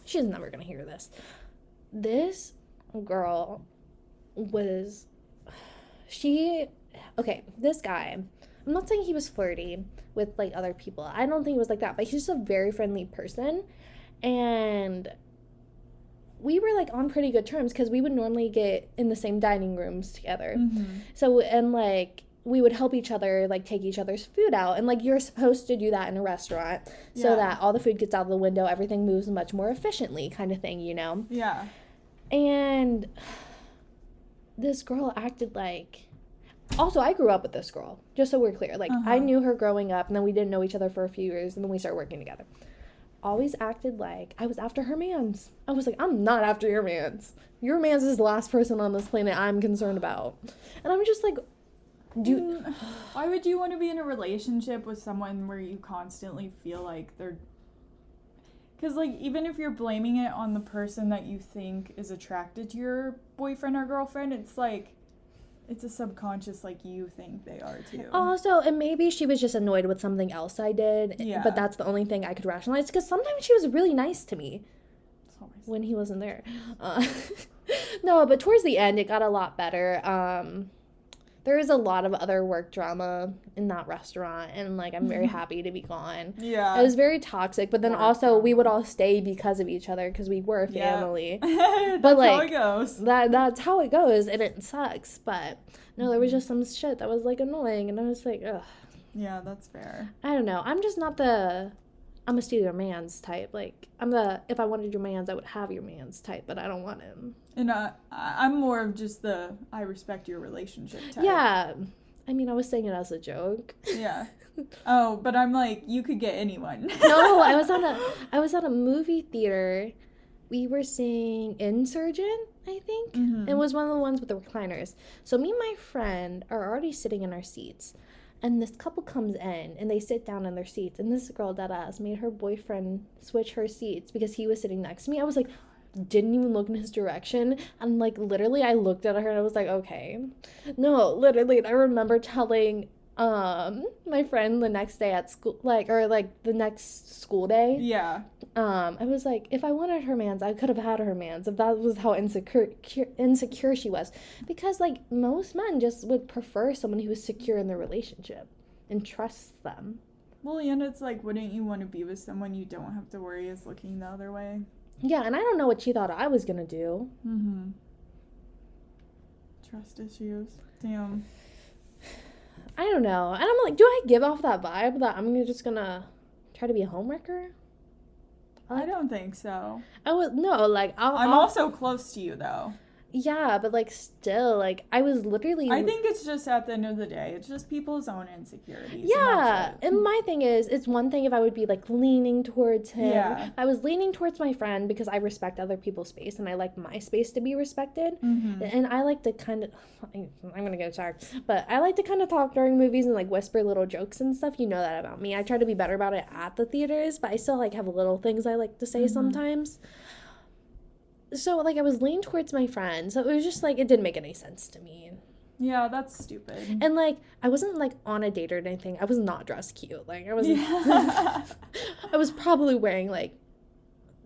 She's never gonna hear this. This girl was... this guy, I'm not saying he was flirty with, like, other people. I don't think he was like that, but he's just a very friendly person. And we were, like, on pretty good terms because we would normally get in the same dining rooms together. Mm-hmm. So, and, like, we would help each other, like, take each other's food out. And, like, you're supposed to do that in a restaurant so that all the food gets out of the window, everything moves much more efficiently, kind of thing, you know? Yeah. And this girl acted like... Also, I grew up with this girl, just so we're clear. Like, I knew her growing up, and then we didn't know each other for a few years, and then we started working together. Always acted like I was after her mans. I was like, I'm not after your mans. Your mans is the last person on this planet I'm concerned about. And I'm just like... Why would you want to be in a relationship with someone where you constantly feel like they're... Because, like, even if you're blaming it on the person that you think is attracted to your boyfriend or girlfriend, it's like, it's a subconscious, like, you think they are too. Also, and maybe she was just annoyed with something else I did, but that's the only thing I could rationalize, because sometimes she was really nice to me when he wasn't there. No, but towards the end, it got a lot better. There is a lot of other work drama in that restaurant, and, like, I'm very happy to be gone. Yeah. It was very toxic, but then also we would all stay because of each other because we were a family. That's but, like, how it goes. That's how it goes, and it sucks. But, no, there was just some shit that was, like, annoying, and I was like, ugh. Yeah, that's fair. I don't know. I'm just not the... I'm a steal your man's type. Like, I'm the, if I wanted your man's, I would have your man's type, but I don't want him. And I'm more of just the, I respect your relationship type. Yeah. I mean, I was saying it as a joke. Yeah. Oh, but I'm like, you could get anyone. No, I was at a movie theater. We were seeing Insurgent, I think. Mm-hmm. It was one of the ones with the recliners. So me and my friend are already sitting in our seats. And this couple comes in, and they sit down in their seats. And this girl, deadass, made her boyfriend switch her seats because he was sitting next to me. I was like, didn't even look in his direction. And, like, literally, I looked at her, and I was like, okay. No, literally, I remember telling My friend the next day at school, the next school day, Yeah. I was like, if I wanted her mans, I could have had her mans, if that was how insecure she was. Because, like, most men just would prefer someone who is secure in their relationship and trusts them. Well, and it's like, wouldn't you want to be with someone you don't have to worry is looking the other way? Yeah, and I don't know what she thought I was gonna do. Mm-hmm. Trust issues. Damn. I don't know. And I'm like, do I give off that vibe that I'm just gonna try to be a homewrecker? I don't think so. I'm I'm also close to you, though. Yeah, but, like, still, like, I was literally... I think it's just, at the end of the day, it's just people's own insecurities. Yeah, and my thing is, it's one thing if I would be, like, leaning towards him. Yeah. I was leaning towards my friend because I respect other people's space, and I like my space to be respected. Mm-hmm. And I like to kind of... I'm gonna get tired. But I like to kind of talk during movies and, like, whisper little jokes and stuff. You know that about me. I try to be better about it at the theaters, but I still, like, have little things I like to say sometimes. So, like, I was leaning towards my friend, so it was just, like, it didn't make any sense to me. Yeah, that's stupid. And, like, I wasn't, like, on a date or anything. I was not dressed cute. Like, I was... Yeah. I was probably wearing, like,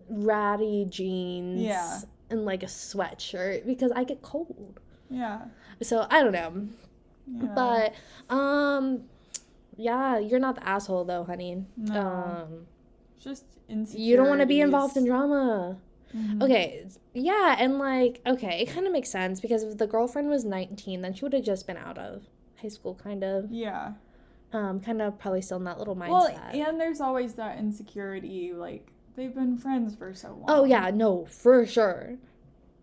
ratty jeans. Yeah. And, like, a sweatshirt because I get cold. Yeah. So, I don't know. Yeah. But, yeah, you're not the asshole, though, honey. No. Just insecurities. You don't want to be involved in drama. Mm-hmm. Okay, yeah, and, like, okay, it kind of makes sense because if the girlfriend was 19, then she would have just been out of high school, kind of. Yeah. Kind of probably still in that little mindset. Well, and there's always that insecurity, like, they've been friends for so long. Oh, yeah, no, for sure.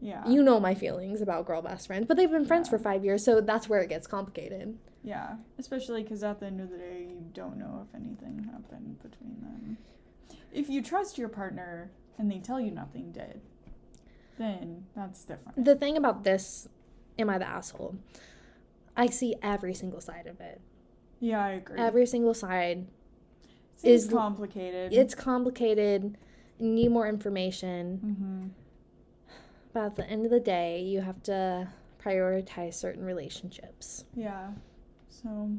Yeah. You know my feelings about girl best friends, but they've been friends for 5 years, so that's where it gets complicated. Yeah, especially because at the end of the day, you don't know if anything happened between them. If you trust your partner... and they tell you nothing did, then that's different. The thing about this, am I the asshole? I see every single side of it. Yeah, I agree. Every single side is complicated. It's complicated. You need more information. Mm-hmm. But at the end of the day, you have to prioritize certain relationships. Yeah. So...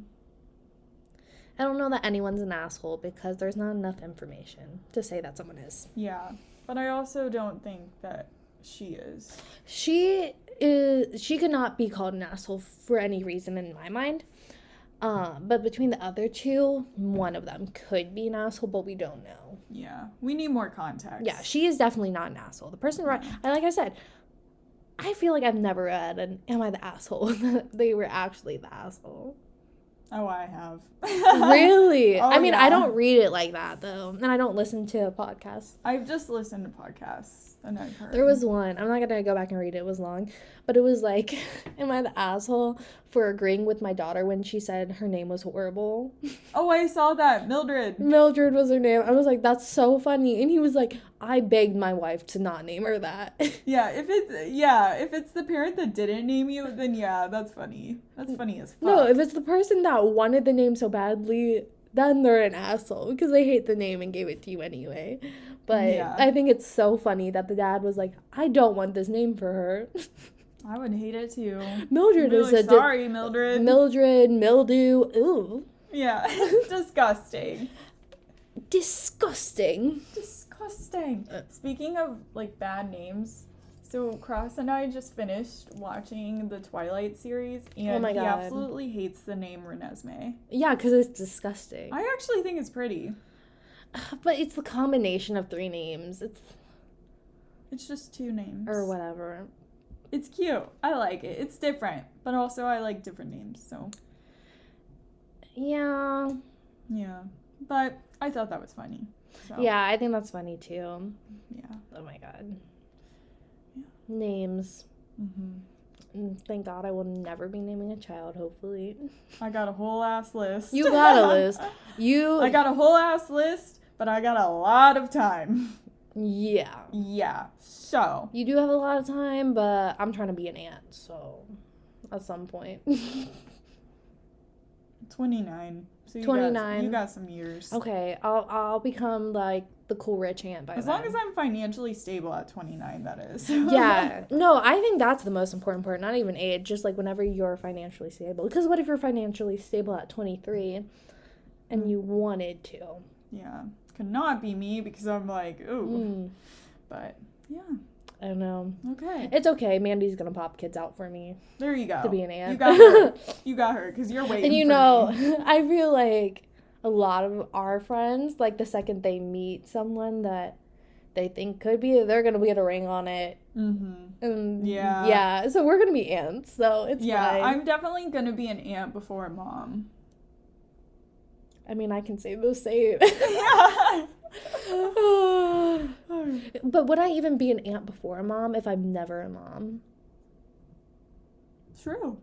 I don't know that anyone's an asshole because there's not enough information to say that someone is. Yeah. But I also don't think that she is. She could not be called an asshole for any reason in my mind. But between the other two, one of them could be an asshole, but we don't know. Yeah. We need more context. Yeah, she is definitely not an asshole. The person like I said, I feel like I've never read an Am I the Asshole? They were actually the asshole. Oh, I have. Really? Oh, I mean, yeah. I don't read it like that, though. And I don't listen to podcasts. I've just listened to podcasts and I've heard. There was one. I'm not going to go back and read it. It was long. But it was like, am I the asshole for agreeing with my daughter when she said her name was horrible? Oh, I saw that. Mildred. Mildred was her name. I was like, that's so funny. And he was like, I begged my wife to not name her that. Yeah, if it's the parent that didn't name you, then yeah, that's funny. That's funny as fuck. No, if it's the person that wanted the name so badly, then they're an asshole because they hate the name and gave it to you anyway. But yeah. I think it's so funny that the dad was like, I don't want this name for her. I would hate it too. Mildred is a... Sorry, Mildred. Mildred, mildew, ooh. Yeah, disgusting. Disgusting. Disgusting. Speaking of, like, bad names, so Cross and I just finished watching the Twilight series, and he absolutely hates the name Renesmee. Yeah, because it's disgusting. I actually think it's pretty. But it's the combination of 3 names. It's just 2 names. Or whatever. It's cute. I like it. It's different. But also I like different names, so. Yeah. Yeah. But I thought that was funny. So. Yeah, I think that's funny too. Yeah. Oh my god. Yeah. Names. Mm-hmm. Thank God I will never be naming a child, hopefully. I got a whole ass list. You got a list. I got a whole ass list, but I got a lot of time. Yeah. Yeah. So. You do have a lot of time, but I'm trying to be an aunt, so at some point. 29. So 29. You got some years. Okay, I'll become like the cool rich aunt by As then. long as I'm financially stable at 29, that is. Yeah. No, I think that's the most important part. Not even age. Just like whenever you're financially stable. Because what if you're financially stable at 23 and you wanted to? Yeah. Could not be me because I'm like, ooh. But, yeah. I don't know. Okay. It's okay. Mandy's going to pop kids out for me. There you go. To be an aunt. You got her. You got her because you're waiting And you for know, me. I feel like a lot of our friends, like the second they meet someone that they think could be, they're going to get a ring on it. Mm-hmm. And yeah. Yeah. So we're going to be aunts. So it's fine. I'm definitely going to be an aunt before a mom. I mean, I can say the same. Yeah. But would I even be an aunt before a mom if I'm never a mom? True.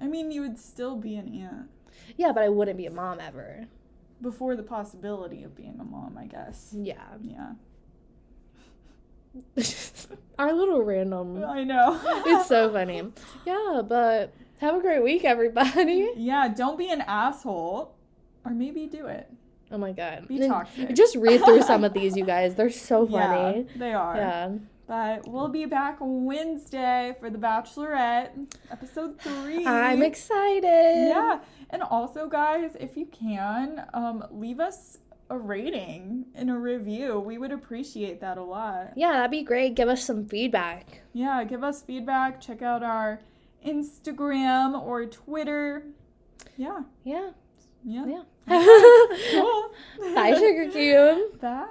I mean, you would still be an aunt. Yeah, but I wouldn't be a mom ever. Before the possibility of being a mom, I guess. Yeah. Yeah. Our little random. I know. It's so funny. Yeah, but have a great week, everybody. Yeah, don't be an asshole. Or maybe do it. Oh my god. Be toxic. Just read through some of these, you guys. They're so funny. Yeah, they are. Yeah. But we'll be back Wednesday for The Bachelorette, episode 3. I'm excited. Yeah. And also, guys, if you can, leave us a rating and a review. We would appreciate that a lot. Yeah, that'd be great. Give us some feedback. Yeah, give us feedback. Check out our Instagram or Twitter. Yeah. Yeah. Yeah. Yeah. Okay. Cool. Bye, Sugarcube. Bye.